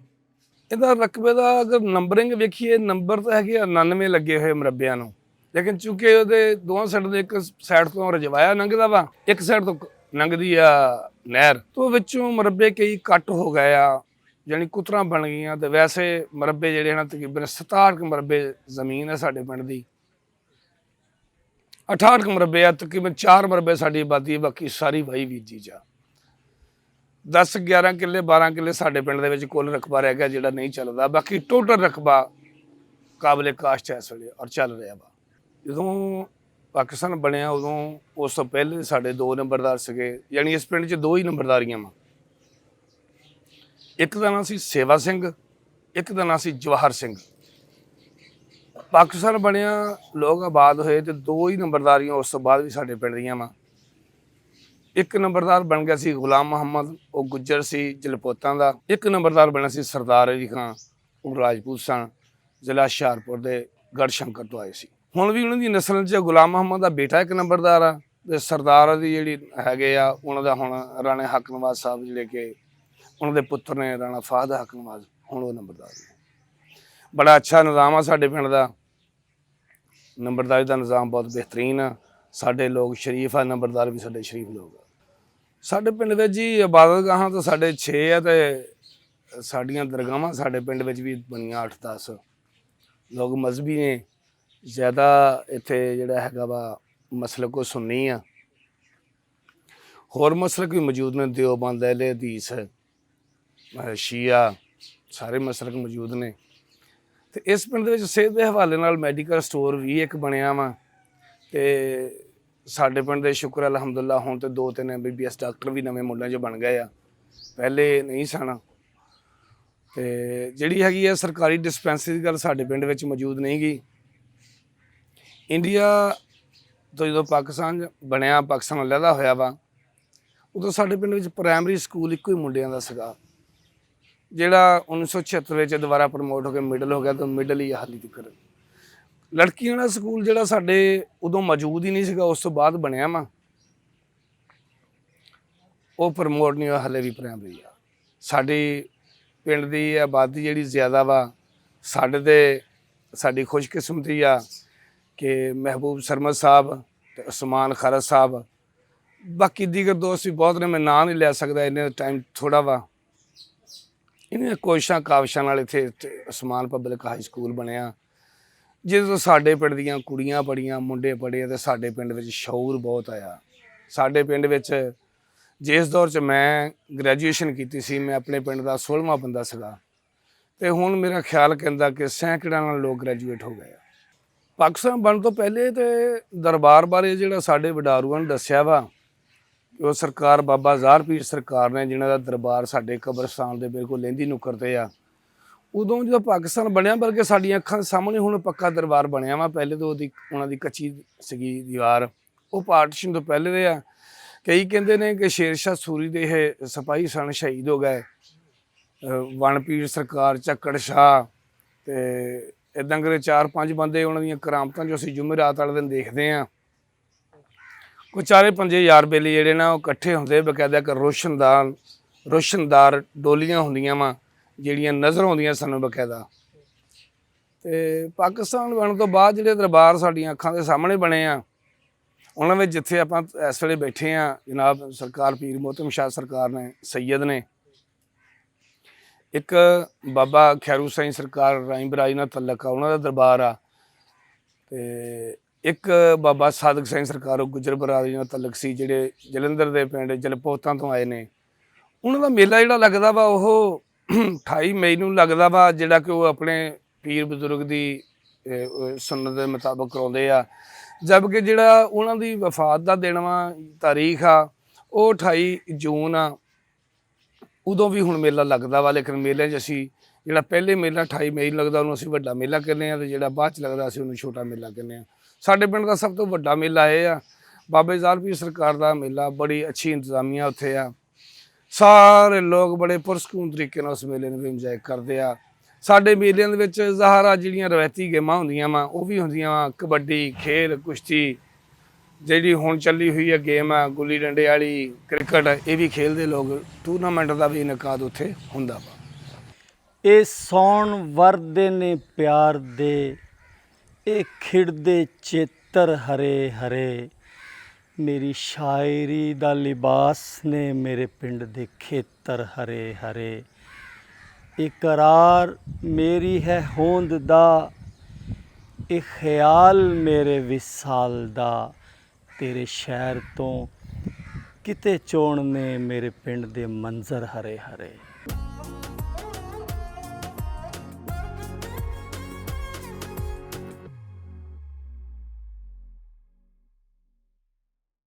[SPEAKER 3] ਇਹਦਾ ਰਕਬੇ ਦਾ ਅਗਰ ਨੰਬਰਿੰਗ ਵੇਖੀਏ, ਨੰਬਰ ਤਾਂ ਹੈਗੇ 99 ਲੱਗੇ ਹੋਏ ਮੁਰੱਬਿਆਂ ਨੂੰ, ਲੇਕਿਨ ਚੂੰਕਿ ਉਹਦੇ ਦੋਵਾਂ ਸਾਈਡ ਦੇ ਇੱਕ ਸਾਈਡ ਤੋਂ ਰਜਵਾਇਆ ਲੰਘਦਾ ਵਾ, ਇੱਕ ਸਾਈਡ ਤੋਂ ਲੰਘਦੀ ਆ ਨਹਿਰ, ਤੋਂ ਵਿੱਚੋਂ ਮੁਰੱਬੇ ਕਈ ਕੱਟ ਹੋ ਗਏ ਆ, ਜਾਣੀ ਕੁਤਰਾਂ ਬਣ ਗਈਆਂ। ਤੇ ਵੈਸੇ ਮੁਰੱਬੇ ਜਿਹੜੇ ਹਨ ਤਕਰੀਬਨ 67 ਮੁਰੱਬੇ ਜ਼ਮੀਨ ਹੈ ਸਾਡੇ ਪਿੰਡ ਦੀ, 68 ਮੁਰੱਬੇ ਆ, ਤਕਰੀਬਨ 4 ਮੁਰੱਬੇ ਸਾਡੀ ਆਬਾਦੀ ਹੈ, ਬਾਕੀ ਸਾਰੀ ਵਾਈ ਬੀਜੀ ਜਾ। 10-11 ਕਿੱਲੇ 12 ਕਿੱਲੇ ਸਾਡੇ ਪਿੰਡ ਦੇ ਵਿੱਚ ਕੁੱਲ ਰਕਬਾ ਰਹਿ ਗਿਆ ਜਿਹੜਾ ਨਹੀਂ ਚੱਲਦਾ। ਬਾਕੀ ਟੋਟਲ ਰਕਬਾ ਕਾਬਲੇ ਕਾਸ਼ਤ ਹੈ ਇਸ ਵੇਲੇ ਔਰ ਚੱਲ ਰਿਹਾ ਵਾ। ਜਦੋਂ ਪਾਕਿਸਤਾਨ ਬਣਿਆ ਉਦੋਂ ਉਸ ਤੋਂ ਪਹਿਲੇ ਸਾਡੇ 2 ਨੰਬਰਦਾਰ ਸੀਗੇ, ਯਾਨੀ ਇਸ ਪਿੰਡ 'ਚ 2 ਹੀ ਨੰਬਰਦਾਰੀਆਂ ਵਾ। ਇੱਕ ਦਾ ਨਾਂ ਸੀ ਸੇਵਾ ਸਿੰਘ, ਇੱਕ ਦਾ ਨਾਂ ਸੀ ਜਵਾਹਰ ਸਿੰਘ। ਪਾਕਿਸਤਾਨ ਬਣਿਆ, ਲੋਕ ਆਬਾਦ ਹੋਏ ਤੇ 2 ਹੀ ਨੰਬਰਦਾਰੀਆਂ ਉਸ ਤੋਂ ਬਾਅਦ ਵੀ ਸਾਡੇ ਪਿੰਡ ਦੀਆਂ ਵਾ। ਇੱਕ ਨੰਬਰਦਾਰ ਬਣ ਗਿਆ ਸੀ ਗੁਲਾਮ ਮੁਹੰਮਦ, ਉਹ ਗੁੱਜਰ ਸੀ ਜਲਪੋਤਾਂ ਦਾ। ਇੱਕ ਨੰਬਰਦਾਰ ਬਣਿਆ ਸੀ ਸਰਦਾਰ ਅਲੀ ਖਾਂ, ਉਹ ਰਾਜਪੂਤ ਸਨ, ਜ਼ਿਲ੍ਹਾ ਹੁਸ਼ਿਆਰਪੁਰ ਦੇ ਗੜਸ਼ੰਕਰ ਤੋਂ ਆਏ ਸੀ। ਹੁਣ ਵੀ ਉਹਨਾਂ ਦੀ ਨਸਲ 'ਚ ਗੁਲਾਮ ਮੁਹੰਮਦ ਦਾ ਬੇਟਾ ਇੱਕ ਨੰਬਰਦਾਰ ਆ, ਤੇ ਸਰਦਾਰ ਦੀ ਜਿਹੜੀ ਹੈਗੇ ਆ ਉਹਨਾਂ ਦਾ ਹੁਣ ਰਾਣੇ ਹੱਕ ਨਵਾਜ਼ ਸਾਹਿਬ, ਜਿਹੜੇ ਕਿ ਉਹਨਾਂ ਦੇ ਪੁੱਤਰ ਨੇ ਰਾਣਾ ਫਾਹਦ ਹੱਕ ਨਵਾਜ਼, ਹੁਣ ਉਹ ਨੰਬਰਦਾਰ ਨੇ। ਬੜਾ ਅੱਛਾ ਨਿਜ਼ਾਮ ਆ ਸਾਡੇ ਪਿੰਡ ਦਾ, ਨੰਬਰਦਾਰੀ ਦਾ ਨਿਜ਼ਾਮ ਬਹੁਤ ਬਿਹਤਰੀਨ ਆ। ਸਾਡੇ ਲੋਕ ਸ਼ਰੀਫ ਆ, ਨੰਬਰਦਾਰ ਵੀ ਸਾਡੇ ਸ਼ਰੀਫ ਲੋਕ ਆ। ਸਾਡੇ ਪਿੰਡ ਵਿੱਚ ਜੀ ਇਬਾਦਤਗਾਹਾਂ ਤਾਂ ਸਾਡੇ 6 ਆ, ਤੇ ਸਾਡੀਆਂ ਦਰਗਾਹਾਂ ਸਾਡੇ ਪਿੰਡ ਵਿੱਚ ਵੀ ਬਣੀਆਂ 8-10। ਲੋਕ ਮਜ਼ਹਬੀ ਨੇ ਜ਼ਿਆਦਾ। ਇੱਥੇ ਜਿਹੜਾ ਹੈਗਾ ਵਾ ਮਸਲਕ ਉਹ ਸੁੰਨੀ ਆ, ਹੋਰ ਮਸਲਕ ਵੀ ਮੌਜੂਦ ਨੇ, ਦਿਓਬੰਦ, ਅਹਿਲੇ ਹਦੀਸ, ਸ਼ੀਆ, ਸਾਰੇ ਮਸਲਕ ਮੌਜੂਦ ਨੇ। ਤੇ ਇਸ ਪਿੰਡ ਦੇ ਵਿੱਚ ਸਿਹਤ ਦੇ ਹਵਾਲੇ ਨਾਲ ਮੈਡੀਕਲ ਸਟੋਰ ਵੀ ਇੱਕ ਬਣਿਆ ਵਾ। ਤੇ ਸਾਡੇ ਪਿੰਡ ਦੇ ਸ਼ੁਕਰ ਅਲਹਮਦੁਲਿਲਾ ਹੁਣ ਤੇ 2-3 MBBS ਡਾਕਟਰ ਵੀ ਨਵੇਂ ਮੁੱਲਿਆਂ 'ਚ ਬਣ ਗਏ ਆ, ਪਹਿਲੇ ਨਹੀਂ ਸਨ। ਤੇ ਜਿਹੜੀ ਹੈਗੀ ਆ ਸਰਕਾਰੀ ਡਿਸਪੈਂਸਰੀ ਦੀ ਗੱਲ ਸਾਡੇ ਪਿੰਡ ਵਿੱਚ ਮੌਜੂਦ ਨਹੀਂ ਗੀ। ਇੰਡੀਆ ਤੋਂ ਜਦੋਂ ਪਾਕਿਸਤਾਨ ਬਣਿਆ, ਪਾਕਿਸਤਾਨ ਅਲੱਗਾ ਹੋਇਆ ਵਾ, ਉਦੋਂ ਸਾਡੇ ਪਿੰਡ ਵਿੱਚ ਪ੍ਰਾਇਮਰੀ ਸਕੂਲ ਇੱਕੋ ਹੀ ਮੁੰਡਿਆਂ ਦਾ ਸੀਗਾ, ਜਿਹੜਾ 1976 ਵਿੱਚ ਦੁਬਾਰਾ ਪ੍ਰਮੋਟ ਹੋ ਕੇ ਮਿਡਲ ਹੋ ਗਿਆ, ਤਾਂ ਮਿਡਲ ਹੀ ਹਾਲੀ ਤੱਕ। ਲੜਕੀਆਂ ਦਾ ਸਕੂਲ ਜਿਹੜਾ ਸਾਡੇ ਉਦੋਂ ਮੌਜੂਦ ਹੀ ਨਹੀਂ ਸੀਗਾ, ਉਸ ਤੋਂ ਬਾਅਦ ਬਣਿਆ ਵਾ, ਉਹ ਪ੍ਰਮੋਟ ਨਹੀਂ ਹੋਇਆ, ਹਾਲੇ ਵੀ ਪ੍ਰਾਇਮਰੀ ਆ। ਸਾਡੇ ਪਿੰਡ ਦੀ ਆਬਾਦੀ ਜਿਹੜੀ ਜ਼ਿਆਦਾ ਵਾ, ਸਾਡੇ ਤੇ ਸਾਡੀ ਖੁਸ਼ਕਿਸਮਤੀ ਆ ਕਿ ਮਹਿਬੂਬ ਸਰਮਦ ਸਾਹਿਬ ਤੇ ਉਸਮਾਨ ਖਾਰਜ ਸਾਹਿਬ, ਬਾਕੀ ਦੀਗਰ ਦੋਸਤ ਵੀ ਬਹੁਤ ਨੇ, ਮੈਂ ਨਾਂ ਨਹੀਂ ਲੈ ਸਕਦਾ, ਇੰਨੇ ਟਾਈਮ ਥੋੜ੍ਹਾ ਵਾ। ਇਹਨਾਂ ਕੋਸ਼ਿਸ਼ਾਂ ਕਾਵਿਸ਼ਾਂ ਨਾਲ ਇੱਥੇ ਉਸਮਾਨ ਪਬਲਿਕ ਹਾਈ ਸਕੂਲ ਬਣਿਆ, ਜਿਹਦੇ ਤੋਂ ਸਾਡੇ ਪਿੰਡ ਦੀਆਂ ਕੁੜੀਆਂ ਪੜ੍ਹੀਆਂ, ਮੁੰਡੇ ਪੜ੍ਹੇ, ਅਤੇ ਸਾਡੇ ਪਿੰਡ ਵਿੱਚ ਸ਼ਊਰ ਬਹੁਤ ਆਇਆ। ਸਾਡੇ ਪਿੰਡ ਵਿੱਚ ਜਿਸ ਦੌਰ 'ਚ ਮੈਂ ਗ੍ਰੈਜੂਏਸ਼ਨ ਕੀਤੀ ਸੀ, ਮੈਂ ਆਪਣੇ ਪਿੰਡ ਦਾ 16ਵਾਂ ਬੰਦਾ ਸੀਗਾ, ਅਤੇ ਹੁਣ ਮੇਰਾ ਖਿਆਲ ਕਹਿੰਦਾ ਕਿ ਸੈਂਕੜਿਆਂ ਨਾਲ ਲੋਕ ਗ੍ਰੈਜੂਏਟ ਹੋ ਗਏ ਆ। ਪਾਕਿਸਤਾਨ ਬਣਨ ਤੋਂ ਪਹਿਲੇ ਤੇ ਦਰਬਾਰ ਬਾਰੇ ਜਿਹੜਾ ਸਾਡੇ ਵਡਾਰੂਆਂ ਨੇ ਦੱਸਿਆ ਵਾ, ਉਹ ਸਰਕਾਰ ਬਾਬਾ ਜ਼ਾਹਰ ਪੀਰ ਸਰਕਾਰ ਨੇ, ਜਿਨ੍ਹਾਂ ਦਾ ਦਰਬਾਰ ਸਾਡੇ ਕਬਰਸਤਾਨ ਦੇ ਬਿਲਕੁਲ ਲਹਿੰਦੀ ਨੁੱਕਰ 'ਤੇ ਆ। ਉਦੋਂ ਜਦੋਂ ਪਾਕਿਸਤਾਨ ਬਣਿਆ, ਬਲਕਿ ਸਾਡੀਆਂ ਅੱਖਾਂ ਦੇ ਸਾਹਮਣੇ ਹੁਣ ਪੱਕਾ ਦਰਬਾਰ ਬਣਿਆ ਵਾ। ਪਹਿਲੇ ਤੋਂ ਉਹਨਾਂ ਦੀ ਕੱਚੀ ਸੀਗੀ ਦੀਵਾਰ, ਉਹ ਪਾਰਟੀਸ਼ਨ ਤੋਂ ਪਹਿਲੇ ਦੇ ਆ। ਕਈ ਕਹਿੰਦੇ ਨੇ ਕਿ ਸ਼ੇਰ ਸ਼ਾਹ ਸੂਰੀ ਦੇ ਇਹ ਸਿਪਾਹੀ ਸਨ, ਸ਼ਹੀਦ ਹੋ ਗਏ। ਵਣਪੀਰ ਸਰਕਾਰ, ਝੱਕੜ ਸ਼ਾਹ, ਤੇ ਇੱਦਾਂ ਕਰੇ 4-5 ਬੰਦੇ ਉਹਨਾਂ ਦੀਆਂ ਕਰਾਮਤਾਂ ਜੋ ਅਸੀਂ ਜੁਮੇਰਾਤ ਵਾਲੇ ਦਿਨ ਦੇਖਦੇ ਹਾਂ। ਕੋਈ 4-5 ਯਾਰ ਬੇਲੀ ਜਿਹੜੇ ਨਾ ਉਹ ਇਕੱਠੇ ਹੁੰਦੇ, ਬਕਾਇਦਾ ਇੱਕ ਰੋਸ਼ਨਦਾਰ ਡੋਲੀਆਂ ਹੁੰਦੀਆਂ ਵਾ, ਜਿਹੜੀਆਂ ਨਜ਼ਰ ਆਉਂਦੀਆਂ ਸਾਨੂੰ ਬਕਾਇਦਾ। ਤੇ ਪਾਕਿਸਤਾਨ ਬਣਨ ਤੋਂ ਬਾਅਦ ਜਿਹੜੇ ਦਰਬਾਰ ਸਾਡੀਆਂ ਅੱਖਾਂ ਦੇ ਸਾਹਮਣੇ ਬਣੇ ਆ, ਉਹਨਾਂ ਵਿੱਚ ਜਿੱਥੇ ਆਪਾਂ ਇਸ ਵੇਲੇ ਬੈਠੇ ਆ, ਜਨਾਬ ਸਰਕਾਰ ਪੀਰ ਮੋਹਤਮ ਸ਼ਾਹ ਸਰਕਾਰ ਨੇ, ਸੈਯਦ ਨੇ, ਇੱਕ ਬਾਬਾ ਖੈਰੂ ਸਾਈਂ ਸਰਕਾਰ ਰਾਈ ਬਰਾਈ ਨਾਲ ਤਲਕ ਆ, ਉਹਨਾਂ ਦਾ ਦਰਬਾਰ ਆ। ਤੇ ਇੱਕ ਬਾਬਾ ਸਾਦਕ ਸਿੰਘ ਸਰਕਾਰ, ਉਹ ਗੁੱਜਰ ਬਰਾਦਰੀ ਨਾਲ ਤਲਕ ਸੀ, ਜਿਹੜੇ ਜਲੰਧਰ ਦੇ ਪਿੰਡ ਜਲਪੋਤਾਂ ਤੋਂ ਆਏ ਨੇ। ਉਹਨਾਂ ਦਾ ਮੇਲਾ ਜਿਹੜਾ ਲੱਗਦਾ ਵਾ, ਉਹ 28 ਮਈ ਨੂੰ ਲੱਗਦਾ ਵਾ, ਜਿਹੜਾ ਕਿ ਉਹ ਆਪਣੇ ਪੀਰ ਬਜ਼ੁਰਗ ਦੀ ਸੁਨਨਤ ਦੇ ਮੁਤਾਬਕ ਕਰਾਉਂਦੇ ਆ। ਜਦਕਿ ਜਿਹੜਾ ਉਹਨਾਂ ਦੀ ਵਫਾਤ ਦਾ ਦਿਨ ਵਾ, ਤਾਰੀਖ ਆ, ਉਹ 28 ਜੂਨ ਆ। ਉਦੋਂ ਵੀ ਹੁਣ ਮੇਲਾ ਲੱਗਦਾ ਵਾ, ਲੇਕਿਨ ਮੇਲੇ 'ਚ ਅਸੀਂ ਜਿਹੜਾ ਪਹਿਲੇ ਮੇਲਾ 28 ਮਈ ਲੱਗਦਾ, ਉਹਨੂੰ ਅਸੀਂ ਵੱਡਾ ਮੇਲਾ ਕਹਿੰਦੇ ਹਾਂ, ਅਤੇ ਜਿਹੜਾ ਬਾਅਦ 'ਚ ਲੱਗਦਾ ਅਸੀਂ ਉਹਨੂੰ ਛੋਟਾ ਮੇਲਾ ਕਹਿੰਦੇ ਹਾਂ। ਸਾਡੇ ਪਿੰਡ ਦਾ ਸਭ ਤੋਂ ਵੱਡਾ ਮੇਲਾ ਇਹ ਆ, ਬਾਬੇ ਜ਼ਾਹਰ ਪੀਰ ਸਰਕਾਰ ਦਾ ਮੇਲਾ। ਬੜੀ ਅੱਛੀ ਇੰਤਜ਼ਾਮੀਆਂ ਉੱਥੇ ਆ, ਸਾਰੇ ਲੋਕ ਬੜੇ ਪੁਰਸਕੂਨ ਤਰੀਕੇ ਨਾਲ ਉਸ ਮੇਲੇ ਨੂੰ ਵੀ ਇੰਜੋਏ ਕਰਦੇ ਆ। ਸਾਡੇ ਮੇਲਿਆਂ ਦੇ ਵਿੱਚ ਜ਼ਾਹਰਾ ਜਿਹੜੀਆਂ ਰਵਾਇਤੀ ਗੇਮਾਂ ਹੁੰਦੀਆਂ ਵਾ, ਉਹ ਵੀ ਹੁੰਦੀਆਂ ਵਾ, ਕਬੱਡੀ, ਖੇਲ, ਕੁਸ਼ਤੀ, ਜਿਹੜੀ ਹੁਣ ਚੱਲੀ ਹੋਈ ਹੈ ਗੇਮ ਆ ਗੁੱਲੀ ਡੰਡੇ ਵਾਲੀ, ਕ੍ਰਿਕਟ, ਇਹ ਵੀ ਖੇਲਦੇ ਲੋਕ। ਟੂਰਨਾਮੈਂਟ ਦਾ ਵੀ ਇਨਕਾਦ ਉੱਥੇ ਹੁੰਦਾ ਵਾ।
[SPEAKER 1] ਇਹ ਸੌਣ ਵਰਦੇ ਨੇ ਪਿਆਰ ਦੇ, ਇਹ ਖਿੜਦੇ ਚੇਤਰ ਹਰੇ ਹਰੇ, ਮੇਰੀ ਸ਼ਾਇਰੀ ਦਾ ਲਿਬਾਸ ਨੇ ਮੇਰੇ ਪਿੰਡ ਦੇ ਖੇਤਰ ਹਰੇ ਹਰੇ। ਇਕਰਾਰ ਮੇਰੀ ਹੈ ਹੋਂਦ ਦਾ, ਇਹ ਖਿਆਲ ਮੇਰੇ ਵਿਸਾਲ ਦਾ, ਤੇਰੇ ਸ਼ਹਿਰ ਤੋਂ ਕਿਤੇ ਚੋਣ ਨੇ ਮੇਰੇ ਪਿੰਡ ਦੇ ਮੰਜ਼ਰ ਹਰੇ ਹਰੇ।